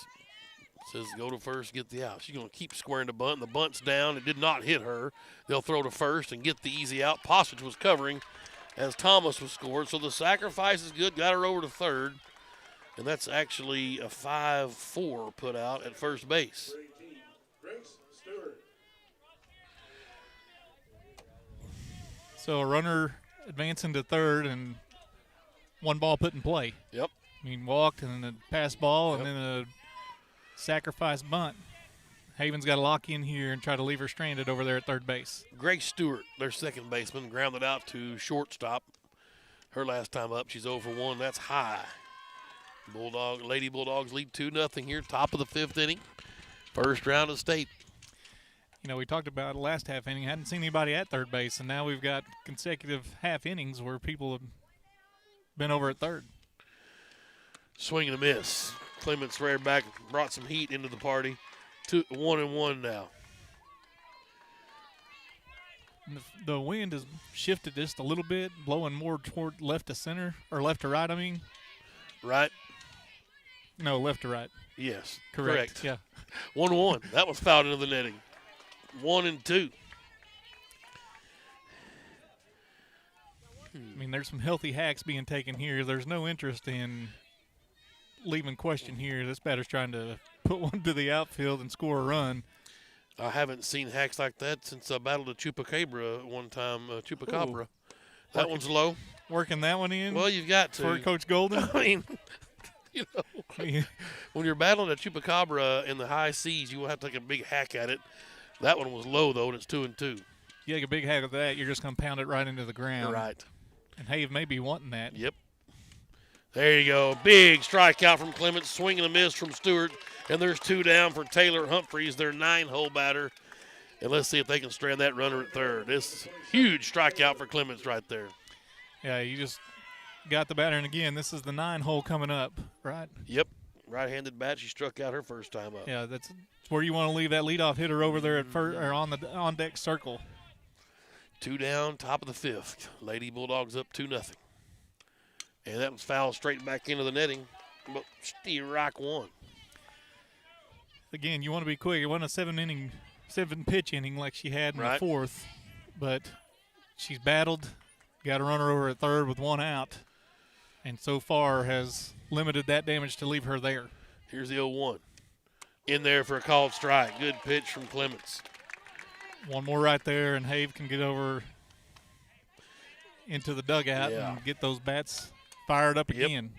says go to first, get the out. She's going to keep squaring the bunt. The bunt's down. It did not hit her. They'll throw to first and get the easy out. Passage was covering as Thomas was scored. So the sacrifice is good. Got her over to third. And that's actually a 5-4 put out at first base. So a runner advancing to third and one ball put in play. Yep. I mean, walked and then a pass ball and then a sacrifice bunt. Haven's got to lock in here and try to leave her stranded over there at third base. Grace Stewart, their second baseman, grounded out to shortstop. Her last time up, she's 0 for 1. That's high. Lady Bulldogs lead 2-0 here, top of the fifth inning. First round of state. We talked about the last half inning. Hadn't seen anybody at third base, and now we've got consecutive half innings where people have been over at third. Swing and a miss. Clements reared back, brought some heat into the party. 1-1 now. The wind has shifted just a little bit, blowing more toward left to center, or left to right, I mean. Right? No, left to right. Yes. Correct. Yeah. 1-1. That was fouled into the netting. 1-2. I mean, there's some healthy hacks being taken here. There's no interest in leaving question here. This batter's trying to put one to the outfield and score a run. I haven't seen hacks like that since I battled a Chupacabra one time. Chupacabra. That one's low. Working that one in? Well, you've got to. For Coach Golden? I mean, when you're battling a Chupacabra in the high seas, you will have to take a big hack at it. That one was low, though, and it's 2-2. You take a big hack of that, you're just going to pound it right into the ground. You're right. And Have may be wanting that. Yep. There you go. Big strikeout from Clements, swing and a miss from Stewart. And there's 2 down for Taylor Humphreys, their 9-hole batter. And let's see if they can strand that runner at third. This huge strikeout for Clements right there. Yeah, you just got the batter. And, again, this is the 9-hole coming up, right? Yep. Right-handed bat. She struck out her first time up. Yeah, that's where you want to leave that leadoff hitter over there at first, or on the on-deck circle. 2 down, top of the fifth. Lady Bulldogs up 2-0. And that was fouled straight back into the netting. But Rock won. Again, you want to be quick. It wasn't a 7-pitch inning like she had in the fourth, but she's battled, got a runner over at third with 1 out, and so far has limited that damage to leave her there. Here's the 0-1. In there for a called strike. Good pitch from Clements. One more right there, and Have can get over into the dugout and get those bats fired up again.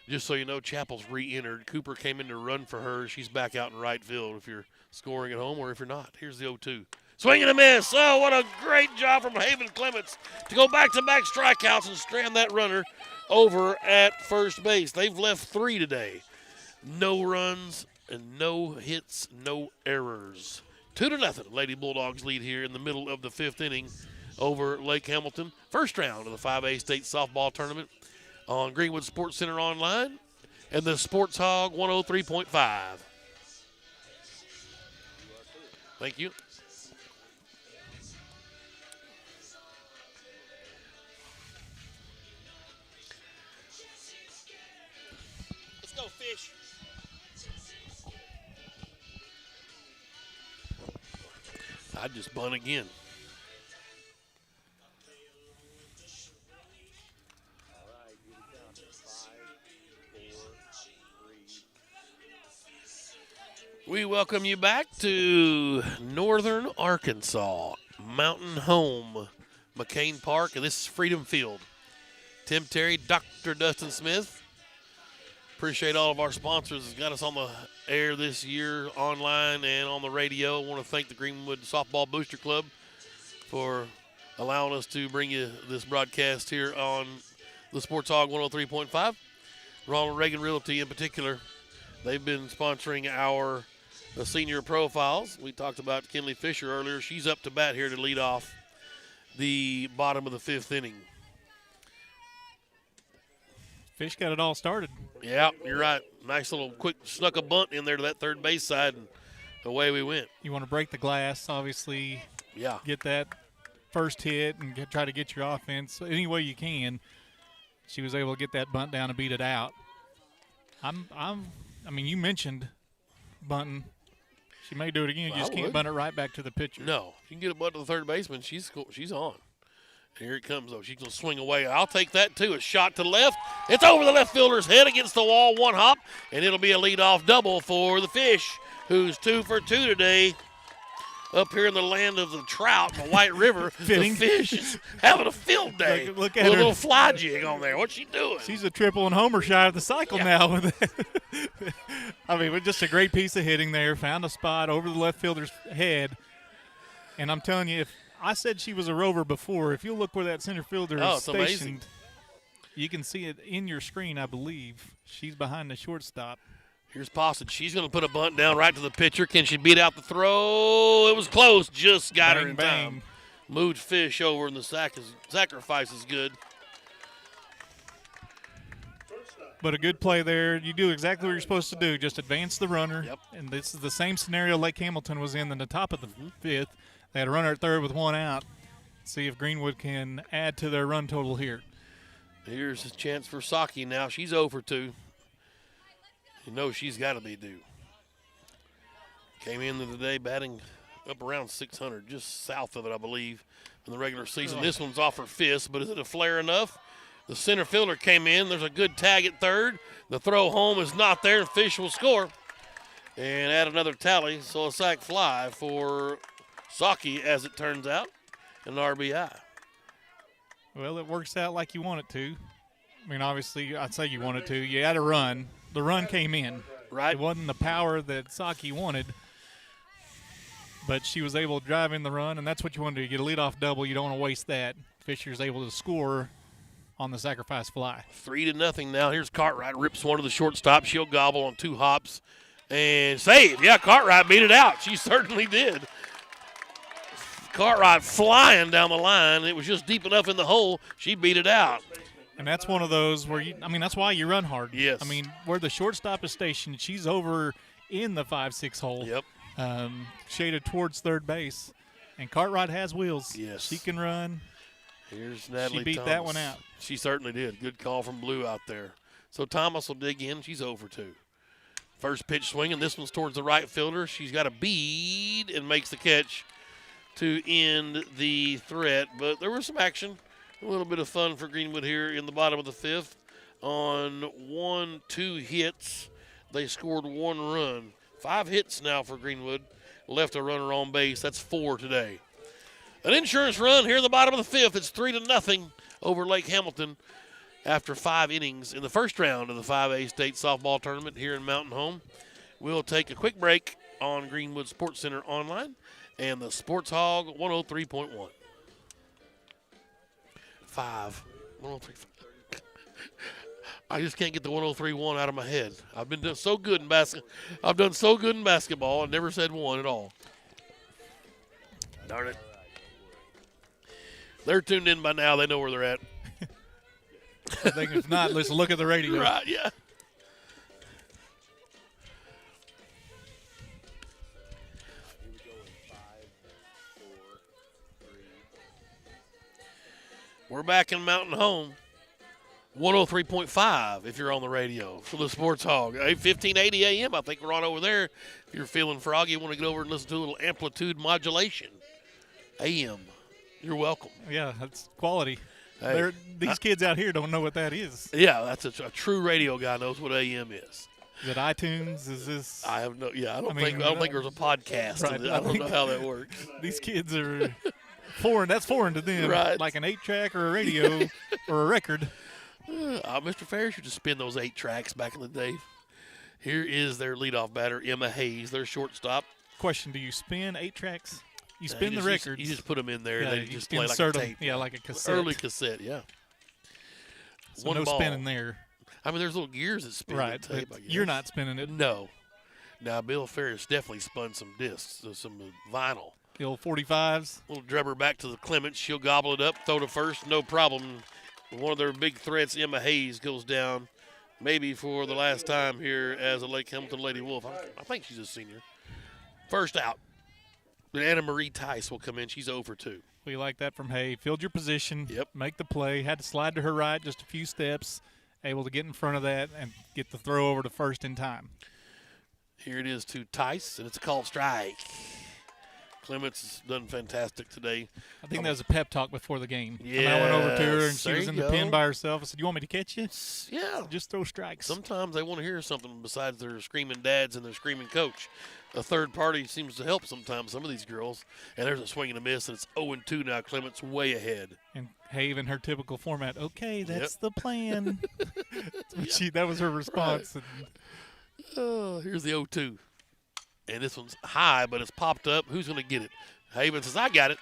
Just so you know, Chappell's re-entered. Cooper came in to run for her. She's back out in right field if you're scoring at home or if you're not. Here's the 0-2. Swing and a miss. Oh, what a great job from Haven Clements to go back-to-back strikeouts and strand that runner over at first base. They've left 3 today. No runs and no hits, no errors. 2-0. Lady Bulldogs lead here in the middle of the fifth inning over Lake Hamilton. First round of the 5A State Softball Tournament on Greenwood Sports Center Online and the Sports Hog 103.5. Thank you. Let's go, fish. I just bunt again. We welcome you back to Northern Arkansas, Mountain Home, McCain Park, and this is Freedom Field. Tim Terry, Dr. Dustin Smith. Appreciate all of our sponsors that got us on the air this year, online and on the radio. I want to thank the Greenwood Softball Booster Club for allowing us to bring you this broadcast here on the Sports Hog 103.5. Ronald Reagan Realty in particular, they've been sponsoring our senior profiles. We talked about Kinley Fisher earlier. She's up to bat here to lead off the bottom of the 5th inning. Fish got it all started. Yeah, you're right. Nice little quick snuck a bunt in there to that third base side, and away we went. You want to break the glass, obviously. Yeah. Get that first hit and try to get your offense any way you can. She was able to get that bunt down and beat it out. I mean, you mentioned bunting. She may do it again. You just can't bunt it right back to the pitcher. No. If you can get a bunt to the third baseman, she's on. And here it comes, though. She's going to swing away. I'll take that, too. A shot to left. It's over the left fielder's head against the wall. One hop, and it'll be a leadoff double for the Fish, who's 2 for 2 today. Up here in the land of the trout, the White River, the Fish is having a field day. Look at with her. A little fly jig on there. What's she doing? She's a triple and homer shy of the cycle now. With that. I mean, just a great piece of hitting there. Found a spot over the left fielder's head. And I'm telling you, if I said she was a rover before, if you look where that center fielder is stationed, amazing. You can see it in your screen, I believe. She's behind the shortstop. Here's Postage. She's going to put a bunt down right to the pitcher. Can she beat out the throw? It was close. Just got her in time. Moved Fish over, and the sacrifice is good. But a good play there. You do exactly what you're supposed to do. Just advance the runner. Yep. And this is the same scenario Lake Hamilton was in the top of the 5th. They had a runner at third with one out. See if Greenwood can add to their run total here. Here's a chance for Saki now. She's 0 for 2. You know she's got to be due. Came into the day batting up around 600, just south of it, I believe, in the regular season. This one's off her fist, but is it a flare enough? The center fielder came in. There's a good tag at third. The throw home is not there, and Fish will score and add another tally. So a sac fly for Saki, as it turns out, an RBI. Well, it works out like you want it to. I mean, obviously, I'd say you want it to. You had a run. The run came in. Right. It wasn't the power that Saki wanted, but she was able to drive in the run, and that's what you want to do. You get a leadoff double. You don't want to waste that. Fisher's able to score on the sacrifice fly. 3-0 now. Here's Cartwright. Rips one to the shortstop. She'll gobble on 2 hops and save. Yeah, Cartwright beat it out. She certainly did. Cartwright flying down the line. It was just deep enough in the hole. She beat it out. And that's one of those where that's why you run hard. Yes. I mean, where the shortstop is stationed, she's over in the 5-6 hole. Yep. Shaded towards third base. And Cartwright has wheels. Yes. She can run. Here's Natalie She beat Thomas. that one out. She certainly did. Good call from Blue out there. So Thomas will dig in. She's 0 for 2. First pitch swinging. This one's towards the right fielder. She's got a bead and makes the catch to end the threat. But there was some action. A little bit of fun for Greenwood here in the bottom of the 5th. On 1-2 hits, they scored 1 run. 5 hits now for Greenwood. Left a runner on base. That's 4 today. An insurance run here in the bottom of the 5th. It's 3-0 over Lake Hamilton after 5 innings in the first round of the 5A State Softball Tournament here in Mountain Home. We'll take a quick break on Greenwood Sports Center Online and the Sports Hog 103.1. 103.5. I just can't get the 103.1 out of my head. I've been doing so good in basketball. I've done so good in basketball. I never said 1 at all. Darn it. They're tuned in by now. They know where they're at. I think if not, let's look at the radio. Right, yeah. We're back in Mountain Home. 103.5 if you're on the radio for the Sports Hog. 1580 AM, I think we're on over there. If you're feeling froggy, you want to get over and listen to a little amplitude modulation. AM, you're welcome. Yeah, that's quality. Hey, These kids out here don't know what that is. Yeah, that's a true radio guy knows what AM is. Is it iTunes? Is this? I have no. Yeah, I don't think there's a podcast. Right, I don't know how that works. These kids are foreign. That's foreign to them. Right. Like an 8-track or a radio or a record. Mr. Ferris should just spin those 8 tracks back in the day. Here is their leadoff batter, Emma Hayes, their shortstop. Question: do you spin 8 tracks? You spin the records. You just put them in there. Yeah, they just play like a tape. Yeah, like a cassette. Early cassette, yeah. So One no ball. spinning there. I mean, there's little gears that spin Right, the tape, but I guess. you're not spinning it. No. Now, Bill Ferris definitely spun some discs, some vinyl. The old 45s. Little drubber back to the Clements. She'll gobble it up, throw to first, no problem. One of their big threats, Emma Hayes, goes down maybe for the last time here as a Lake Hamilton Lady Wolf. I think she's a senior. First out. Then Anna Marie Tice will come in. She's over 2. We like that from Hay. Filled your position. Yep. Make the play. Had to slide to her right just a few steps. Able to get in front of that and get the throw over to first in time. Here it is to Tice, and it's a called strike. Clements has done fantastic today. I think that was a pep talk before the game. Yeah, I went over to her, and she there was you in the go. pen by herself. I said, you want me to catch you? Yeah. Just throw strikes. Sometimes they want to hear something besides their screaming dads and their screaming coach. A third party seems to help sometimes, some of these girls. And there's a swing and a miss, and it's 0-2 now. Clements way ahead. And Have in her typical format, okay, that's the plan. That was her response. Right. Here's the 0-2. And this one's high, but it's popped up. Who's going to get it? Haven says, I got it.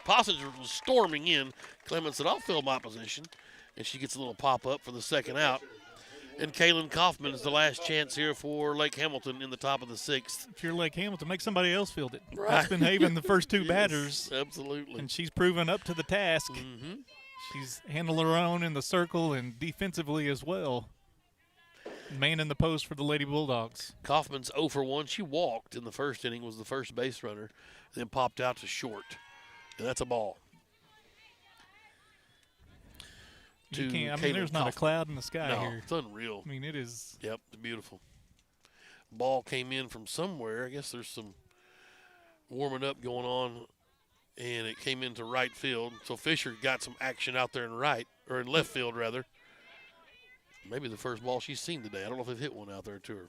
Possinger was storming in. Clements said, I'll fill my position. And she gets a little pop-up for the second out. And Kaylin Kaufman is the last chance here for Lake Hamilton in the top of the 6th. If you're Lake Hamilton, make somebody else field it. Right. That's been Haven the first 2 Yes, batters. Absolutely. And she's proven up to the task. Mm-hmm. She's handled her own in the circle and defensively as well. Man in the post for the Lady Bulldogs. Kaufman's 0 for 1. She walked in the first inning, was the first base runner, then popped out to short. And that's a ball. You can't, Kaylin there's not a Kaufman. cloud in the sky No, here. it's unreal. I mean, it is. Yep, it's beautiful. Ball came in from somewhere. I guess there's some warming up going on, and it came into right field. So Fisher got some action out there in left field rather. Maybe the first ball she's seen today. I don't know if they've hit one out there to her.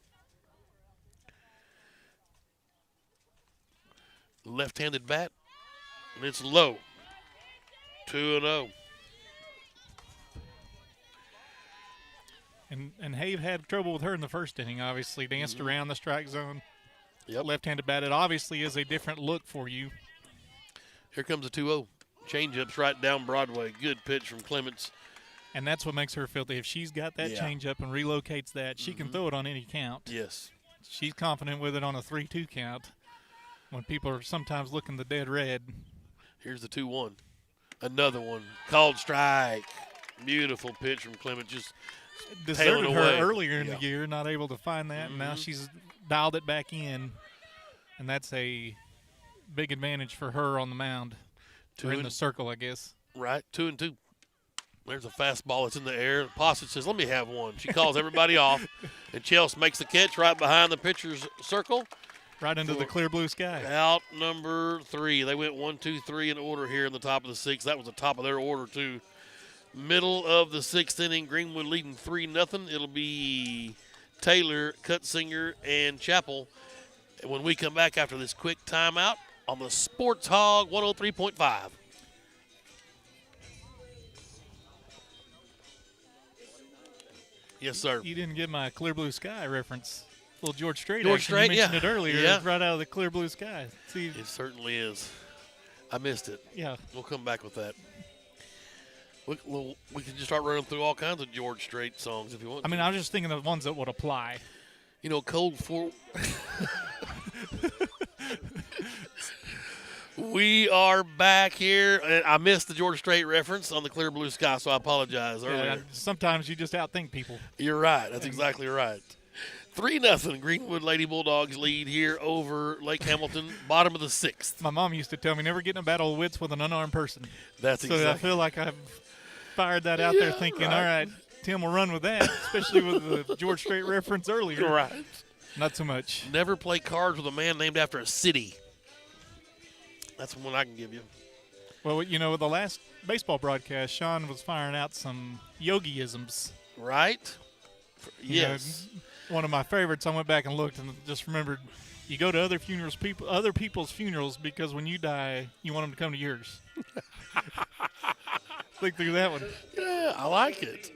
Left-handed bat, and it's low. 2-0. And Have had trouble with her in the first inning, obviously. Danced around the strike zone. Yep. Left-handed bat. It obviously is a different look for you. Here comes a 2-0. Change-ups right down Broadway. Good pitch from Clements. And that's what makes her feel that if she's got that change-up and relocates that, she can throw it on any count. Yes. She's confident with it on a 3-2 count when people are sometimes looking the dead red. Here's the 2-1. Another one. Called strike. Beautiful pitch from Clements. Just Deserted tailing her away. earlier in the year, not able to find that, and now she's dialed it back in, and that's a big advantage for her on the mound. Or in the circle, I guess. Right, 2-2. There's a fastball that's in the air. Posset says, let me have one. She calls everybody off, and Chelsea makes the catch right behind the pitcher's circle. Right into the clear blue sky. Out number 3. They went 1, 2, 3 in order here in the top of the 6th. That was the top of their order, too. Middle of the 6th inning, Greenwood leading 3-0. It'll be Taylor, Cutsinger, and Chappell. And when we come back after this quick timeout on the Sports Hog 103.5. Yes, sir. You didn't get my clear blue sky reference. Little George Strait. George action. Strait, You mentioned yeah. it earlier. Yeah. It's right out of the clear blue sky. See, It certainly is. I missed it. yeah. We'll come back with that. We can just start running through all kinds of George Strait songs if you want. I mean, to. I was just thinking of ones that would apply. You know, Cold for. We are back here. And I missed the George Strait reference on the clear blue sky, so I apologize earlier. Yeah, sometimes you just outthink people. You're right. That's exactly right. 3-0. Greenwood Lady Bulldogs lead here over Lake Hamilton, bottom of the 6th. My mom used to tell me never get in a battle of wits with an unarmed person. That's So exactly. I feel like I've fired that out there thinking, all right, Tim will run with that, especially with the George Strait reference earlier. Right. Not so much. Never play cards with a man named after a city. That's one I can give you. Well, you know, with the last baseball broadcast, Sean was firing out some yogi-isms. Right? You Yes. know, one of my favorites, I went back and looked and just remembered, you go to other people's funerals because when you die, you want them to come to yours. Think through that one. Yeah, I like it.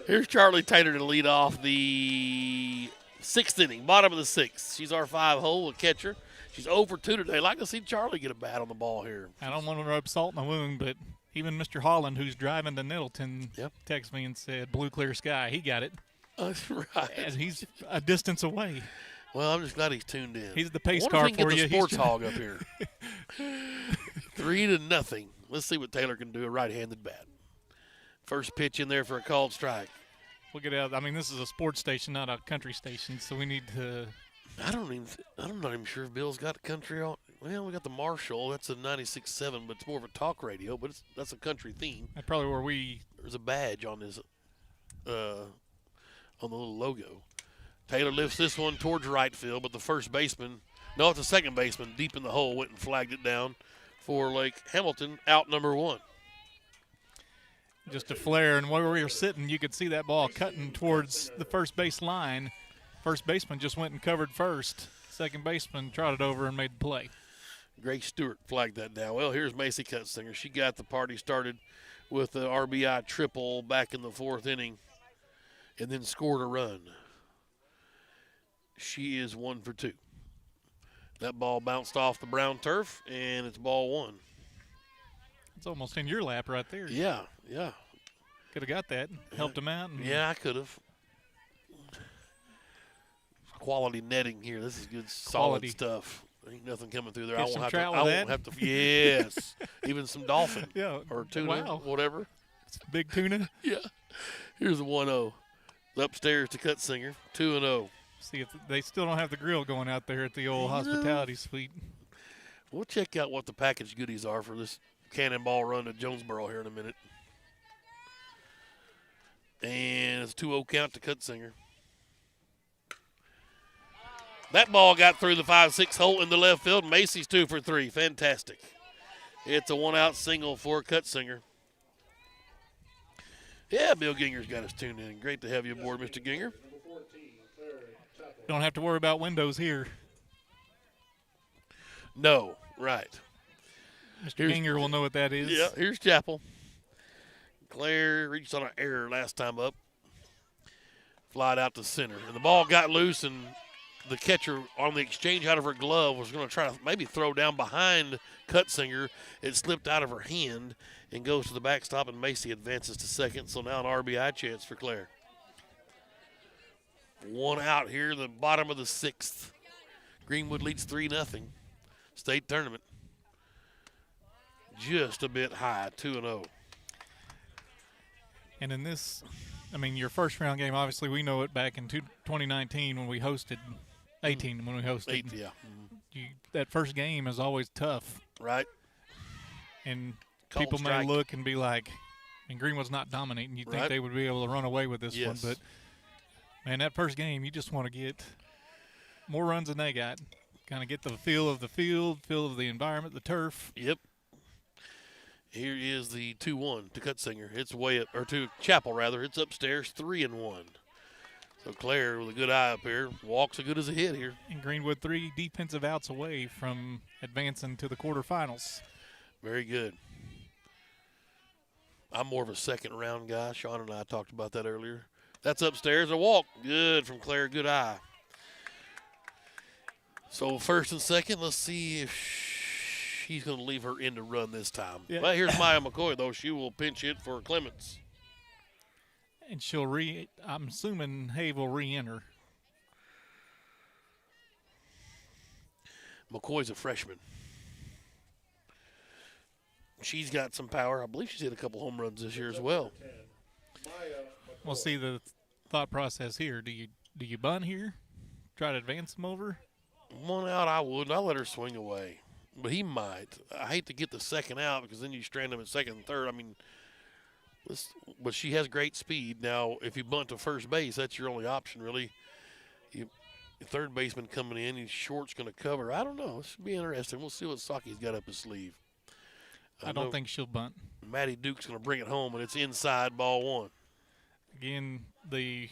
Here's Charlie Taylor to lead off the 6th inning, bottom of the 6th. She's our 5-hole, a catcher. She's 0 for 2 today. I'd like to see Charlie get a bat on the ball here. I don't want to rub salt in the wound, but even Mr. Holland, who's driving to Nettleton, texted me and said, blue clear sky. He got it. That's right. And he's a distance away. Well, I'm just glad he's tuned in. He's the pace I car wonder if we for can you. get the sports hog up here. 3-0. Let's see what Taylor can do, a right-handed bat. First pitch in there for a called strike. We'll get out. I mean, this is a sports station, not a country station, so we need to. I'm not even sure if Bill's got a country on. Well, we got the Marshall. That's a 96.7, but it's more of a talk radio. But that's a country theme. That's probably where we. There's a badge on his, on the little logo. Taylor lifts this one towards right field, but the first baseman, no, it's the second baseman, deep in the hole, went and flagged it down for Lake Hamilton, out number 1. Just a flare, and where we were sitting, you could see that ball cutting towards the first base line. First baseman just went and covered first. Second baseman trotted over and made the play. Grace Stewart flagged that down. Well, here's Macy Cutsinger. She got the party started with the RBI triple back in the 4th inning and then scored a run. She is 1 for 2. That ball bounced off the brown turf, and it's ball 1. It's almost in your lap right there. Yeah. Could have got that, helped him out. Yeah, I could have. Quality netting here. This is good, solid stuff. Ain't nothing coming through there. Get some trout with that? Won't have to. Yes, even some dolphin. Yeah, or tuna, whatever. It's big tuna. Yeah. Here's a 1-0. Upstairs to Cutsinger, 2-0. See if they still don't have the grill going out there at the old hospitality suite. We'll check out what the package goodies are for this cannonball run to Jonesboro here in a minute. And it's a 2-0 count to Cutsinger. That ball got through the 5-6 hole in the left field. Macy's 2 for 3. Fantastic. It's a 1-out single for Cutsinger. Yeah, Bill Ginger's got us tuned in. Great to have you aboard, Mr. Ginger. Don't have to worry about windows here. No, right. Mr. Ginger will know what that is. Yeah, here's Chapel. Claire reached on an error last time up. Flied out to center. And the ball got loose, and the catcher on the exchange out of her glove was going to try to maybe throw down behind Cutsinger. It slipped out of her hand and goes to the backstop, and Macy advances to second. So now an RBI chance for Claire. 1 out here in the bottom of the 6th. Greenwood leads 3-0. State tournament. Just a bit high, 2-0. And in this, I mean, your first round game, obviously we know it back in 2019 when we hosted, 18 when we hosted. 8, yeah. That first game is always tough. Right. And Cold people strike. may look and be like, and Greenwood's not dominating. You'd think they would be able to run away with this one. But, man, that first game, you just want to get more runs than they got. Kind of get the feel of the field, feel of the environment, the turf. Yep. Here is the 2-1 to Cutsinger. It's way up, or to Chapel, rather. It's upstairs, 3-1. So Claire with a good eye up here. Walks as good as a hit here. And Greenwood 3 defensive outs away from advancing to the quarterfinals. Very good. I'm more of a second-round guy. Sean and I talked about that earlier. That's upstairs, a walk. Good from Claire, good eye. So first and second, let's see if she's going to leave her in to run this time. Yeah. Well, here's Maya McCoy, though. She will pinch hit for Clements. And she'll I'm assuming Have will re-enter. McCoy's a freshman. She's got some power. I believe she's hit a couple home runs this year as well. We'll see the thought process here. Do you bunt here? Try to advance them over? 1 out, I would. I'll let her swing away. But he might. I hate to get the second out because then you strand him at second and third. I mean, But she has great speed. Now, if you bunt to first base, that's your only option, really. Your third baseman coming in, he's short's going to cover. I don't know. This should be interesting. We'll see what Saki's got up his sleeve. I don't think she'll bunt. Maddie Duke's going to bring it home, and it's inside, ball one. Again, the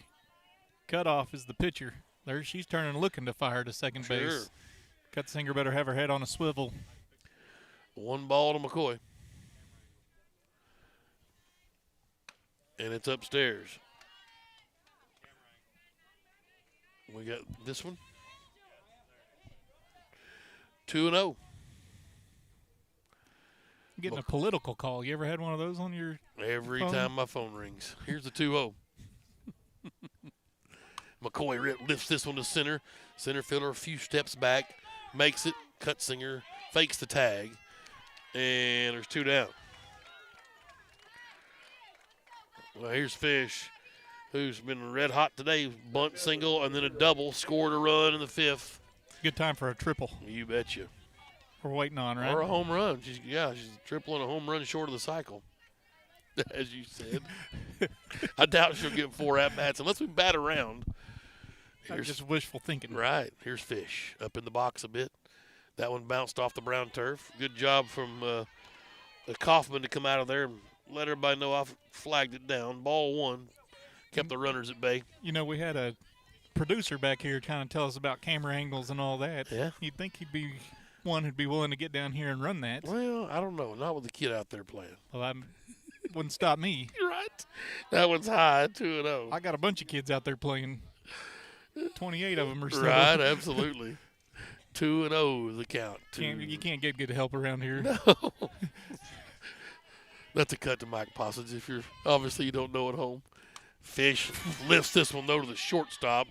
cutoff is the pitcher. There, she's turning, looking to fire to second base. Cutsinger better have her head on a swivel. 1 ball to McCoy. And it's upstairs. We got this one. 2-0. Getting a political call. You ever had one of those on your Every phone? time my phone rings. Here's the 2-0. McCoy lifts this one to center. Center fielder a few steps back. Makes it. Cutsinger fakes the tag. And there's 2 down. Well, here's Fish, who's been red hot today. Bunt single and then a double. Scored a run in the 5th. Good time for a triple. You betcha. We're waiting on, right? Or a home run. She's a triple and a home run short of the cycle, as you said. I doubt she'll get 4 at-bats unless we bat around. Here's just wishful thinking. Right. Here's Fish up in the box a bit. That one bounced off the brown turf. Good job from the Kaufman to come out of there and let everybody know I flagged it down. Ball 1. Kept the runners at bay. You know, we had a producer back here kind of tell us about camera angles and all that. Yeah. You'd think he'd be one who'd be willing to get down here and run that. Well, I don't know. Not with the kid out there playing. Well, wouldn't stop me. You're right. That one's high, 2-0. I got a bunch of kids out there playing. 28 of them or so. Right, absolutely. 2-0 is the count. You can't get good help around here. No. That's a cut to Mike Passage if you're obviously you don't know at home. Fish lifts this one though to the shortstop.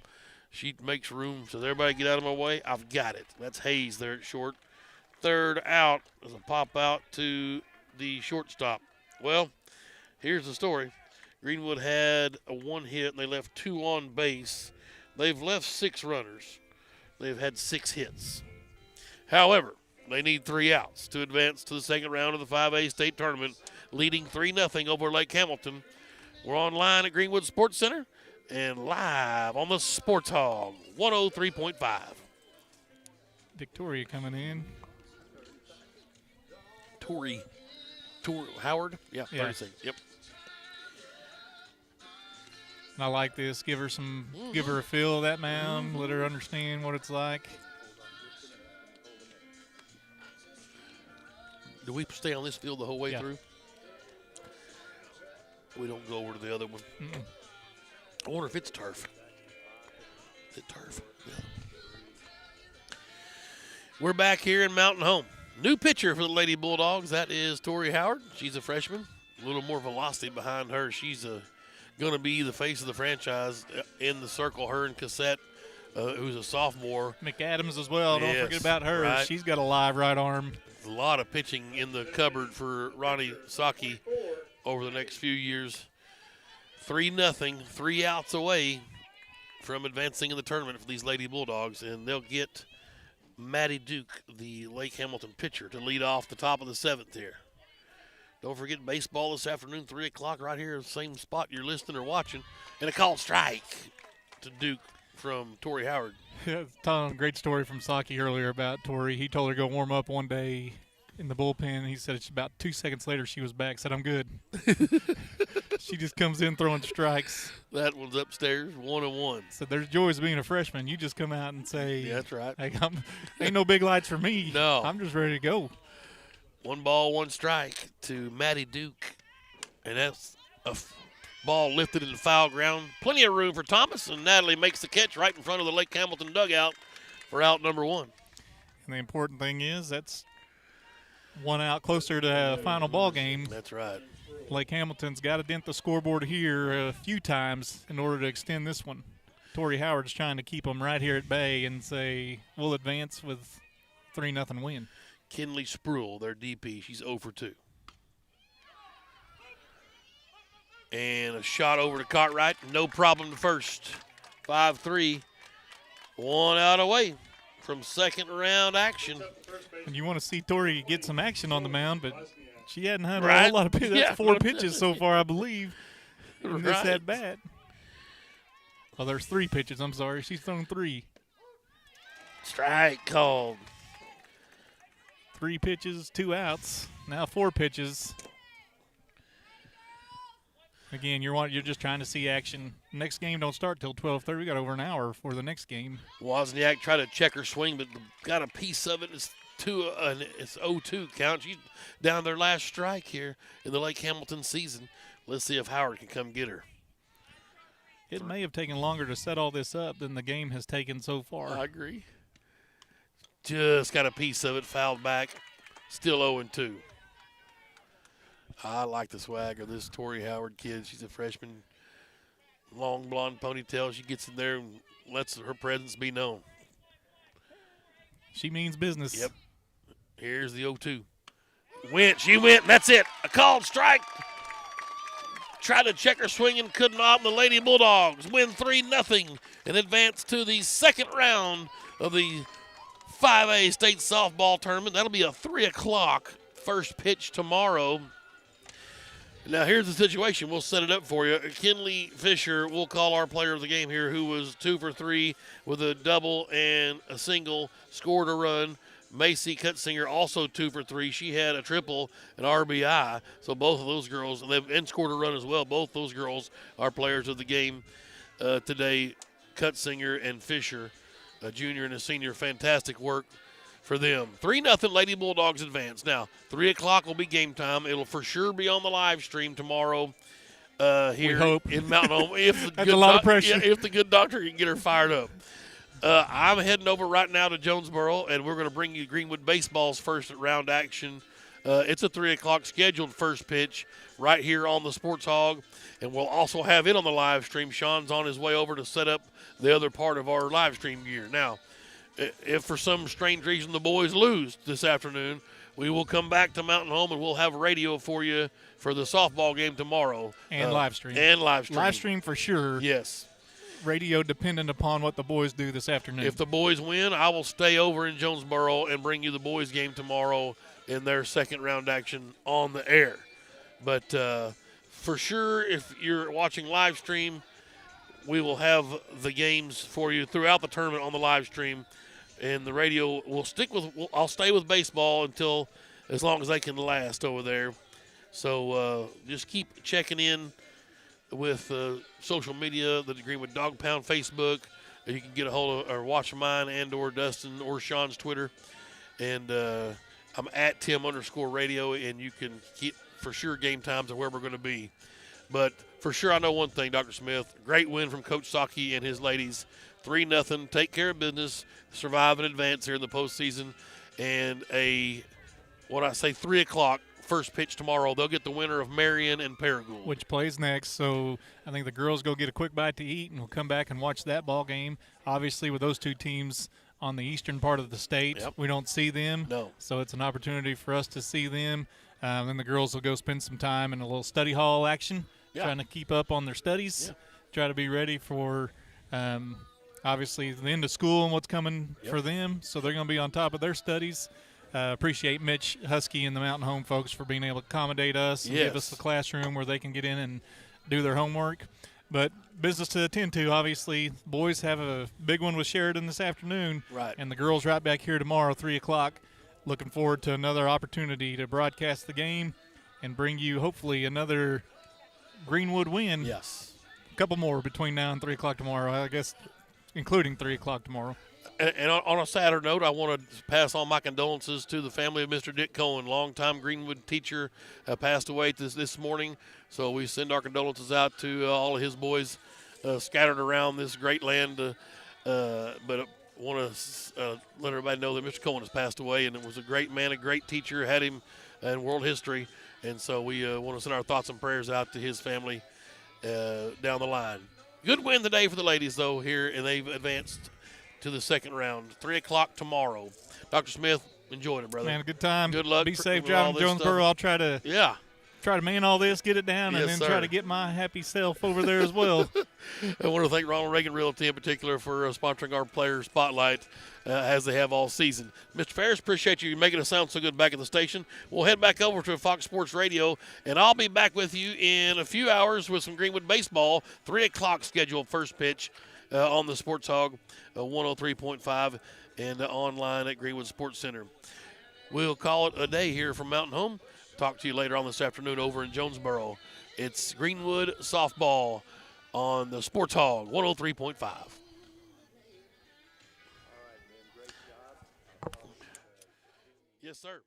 She makes room. Says, everybody get out of my way. I've got it. That's Hayes there at short. Third out as a pop out to the shortstop. Well, here's the story. Greenwood had a 1 hit, and they left 2 on base. They've left 6 runners. They've had 6 hits. However, they need 3 outs to advance to the second round of the 5A state tournament, leading 3-0 over Lake Hamilton. We're online at Greenwood Sports Center and live on the Sports Hog, 103.5. Victoria coming in. Tori Howard? Yeah, 36. Yep. And I like this. Give her a feel of that mound. Let her understand what it's like. Do we stay on this field the whole way Yeah. through? We don't go over to the other one. I wonder if it's turf. Is it turf? Yeah. We're back here in Mountain Home. New pitcher for the Lady Bulldogs. That is Tori Howard. She's a freshman. A little more velocity behind her. She's going to be the face of the franchise in the circle. Her and Cassette, who's a sophomore. McAdams as well. Don't Yes, forget about her. right. She's got a live right arm. A lot of pitching in the cupboard for Ronnie Saki over the next few years. 3-0, 3 outs away from advancing in the tournament for these Lady Bulldogs, and they'll get Maddie Duke, the Lake Hamilton pitcher, to lead off the top of the 7th here. Don't forget baseball this afternoon, 3 o'clock, right here, the same spot you're listening or watching, and a called strike to Duke from Tori Howard. Telling a great story from Saki earlier about Tori. He told her to go warm up one day in the bullpen. He said it's about 2 seconds later she was back. Said, I'm good. She just comes in throwing strikes. That one's upstairs, 1-1. So there's joys of being a freshman. You just come out and say, Yeah, that's right. hey, ain't no big lights for me. No. I'm just ready to go. 1 ball, 1 strike to Maddie Duke. And that's a ball lifted into foul ground. Plenty of room for Thomas, and Natalie makes the catch right in front of the Lake Hamilton dugout for out number 1. And the important thing is that's 1 out closer to a final ball game. That's right. Lake Hamilton's got to dent the scoreboard here a few times in order to extend this one. Tori Howard's trying to keep them right here at bay and say we'll advance with 3-0 win. Kinley Spruill, their DP, she's 0 for 2. And a shot over to Cartwright, no problem to first. 5-3, 1 out away from second round action. And you want to see Tori get some action on the mound, but She hadn't had a Right. whole lot of pitches. That's Yeah. 4 pitches so far, I believe. In this Right. at bat. Oh, there's 3 pitches. I'm sorry. She's thrown 3. Strike called. 3 pitches, 2 outs. Now 4 pitches. Again, you're just trying to see action. Next game don't start till 12:30. We got over an hour for the next game. Wozniak tried to check her swing, but got a piece of it. It's 0-2 count. She's down their last strike here in the Lake Hamilton season. Let's see if Howard can come get her. It may have taken longer to set all this up than the game has taken so far. I agree. Just got a piece of it, fouled back. Still 0-2. I like the swag of this Tori Howard kid. She's a freshman. Long blonde ponytail. She gets in there and lets her presence be known. She means business. Yep. Here's the 0-2. She went. That's it. A called strike. Tried to check her swing and could not. And the Lady Bulldogs win 3-0 and advance to the second round of the 5A state softball tournament. That'll be a 3 o'clock first pitch tomorrow. Now, here's the situation. We'll set it up for you. Kinley Fisher, we'll call our player of the game here, who was 2 for 3 with a double and a single, scored a run. Macy Cutsinger also 2 for 3. She had a triple, an RBI. So both of those girls, and scored a run as well. Both those girls are players of the game today. Cutsinger and Fisher, a junior and a senior. Fantastic work for them. 3-0 Lady Bulldogs advance. Now, 3 o'clock will be game time. It'll for sure be on the live stream tomorrow here in Mountain Home. That's a lot of pressure. If the good doctor can get her fired up. I'm heading over right now to Jonesboro, and we're going to bring you Greenwood Baseball's first round action. It's a 3 o'clock scheduled first pitch right here on the Sports Hog, and we'll also have it on the live stream. Sean's on his way over to set up the other part of our live stream gear. Now, if for some strange reason the boys lose this afternoon, we will come back to Mountain Home and we'll have radio for you for the softball game tomorrow. And live stream. Live stream for sure. Yes. Radio dependent upon what the boys do this afternoon. If the boys win, I will stay over in Jonesboro and bring you the boys game tomorrow in their second round action on the air. But for sure, if you're watching live stream, we will have the games for you throughout the tournament on the live stream. And the radio will I'll stay with baseball until as long as they can last over there. So just keep checking in with social media, the Greenwood Dog Pound Facebook. You can get a hold of or watch mine and or Dustin or Sean's Twitter. And I'm at Tim_radio, and you can get for sure game times of where we're going to be. But for sure, I know one thing, Dr. Smith. Great win from Coach Saki and his ladies. 3-0. Take care of business. Survive and advance here in the postseason. And 3 o'clock first pitch tomorrow. They'll get the winner of Marion and Paragould, which plays next. So I think the girls go get a quick bite to eat, and we'll come back and watch that ball game. Obviously, with those two teams on the eastern part of the state, we don't see them. No. So it's an opportunity for us to see them. Then the girls will go spend some time in a little study hall action, trying to keep up on their studies, try to be ready for obviously the end of school and what's coming for them. So they're going to be on top of their studies. Appreciate Mitch Husky and the Mountain Home folks for being able to accommodate us and give us the classroom where they can get in and do their homework. But business to attend to, obviously. Boys have a big one with Sheridan this afternoon. Right. And the girls right back here tomorrow, 3 o'clock. Looking forward to another opportunity to broadcast the game and bring you hopefully another Greenwood win. Yes. A couple more between now and 3 o'clock tomorrow, I guess, including 3 o'clock tomorrow. And on a sadder note, I want to pass on my condolences to the family of Mr. Dick Cohen, longtime Greenwood teacher, passed away this morning. So we send our condolences out to all of his boys scattered around this great land. But I want to let everybody know that Mr. Cohen has passed away, and it was a great man, a great teacher, had him in world history. And so we want to send our thoughts and prayers out to his family down the line. Good win today for the ladies, though, here, and they've advanced to the second round. 3 o'clock tomorrow. Dr. Smith, enjoyed it, brother. Man, a good time. Good luck. Be safe driving Jonesboro. I'll try to try to man all this, get it down, Yes, and then sir. try to get my happy self over there as well. I want to thank Ronald Reagan Realty in particular for sponsoring our player spotlight as they have all season. Mr. Ferris, appreciate you making us sound so good back at the station. We'll head back over to Fox Sports Radio, and I'll be back with you in a few hours with some Greenwood baseball. 3 o'clock scheduled first pitch on the Sports Hog 103.5 and online at Greenwood Sports Center. We'll call it a day here from Mountain Home. Talk to you later on this afternoon over in Jonesboro. It's Greenwood Softball on the Sports Hog 103.5. Yes, sir.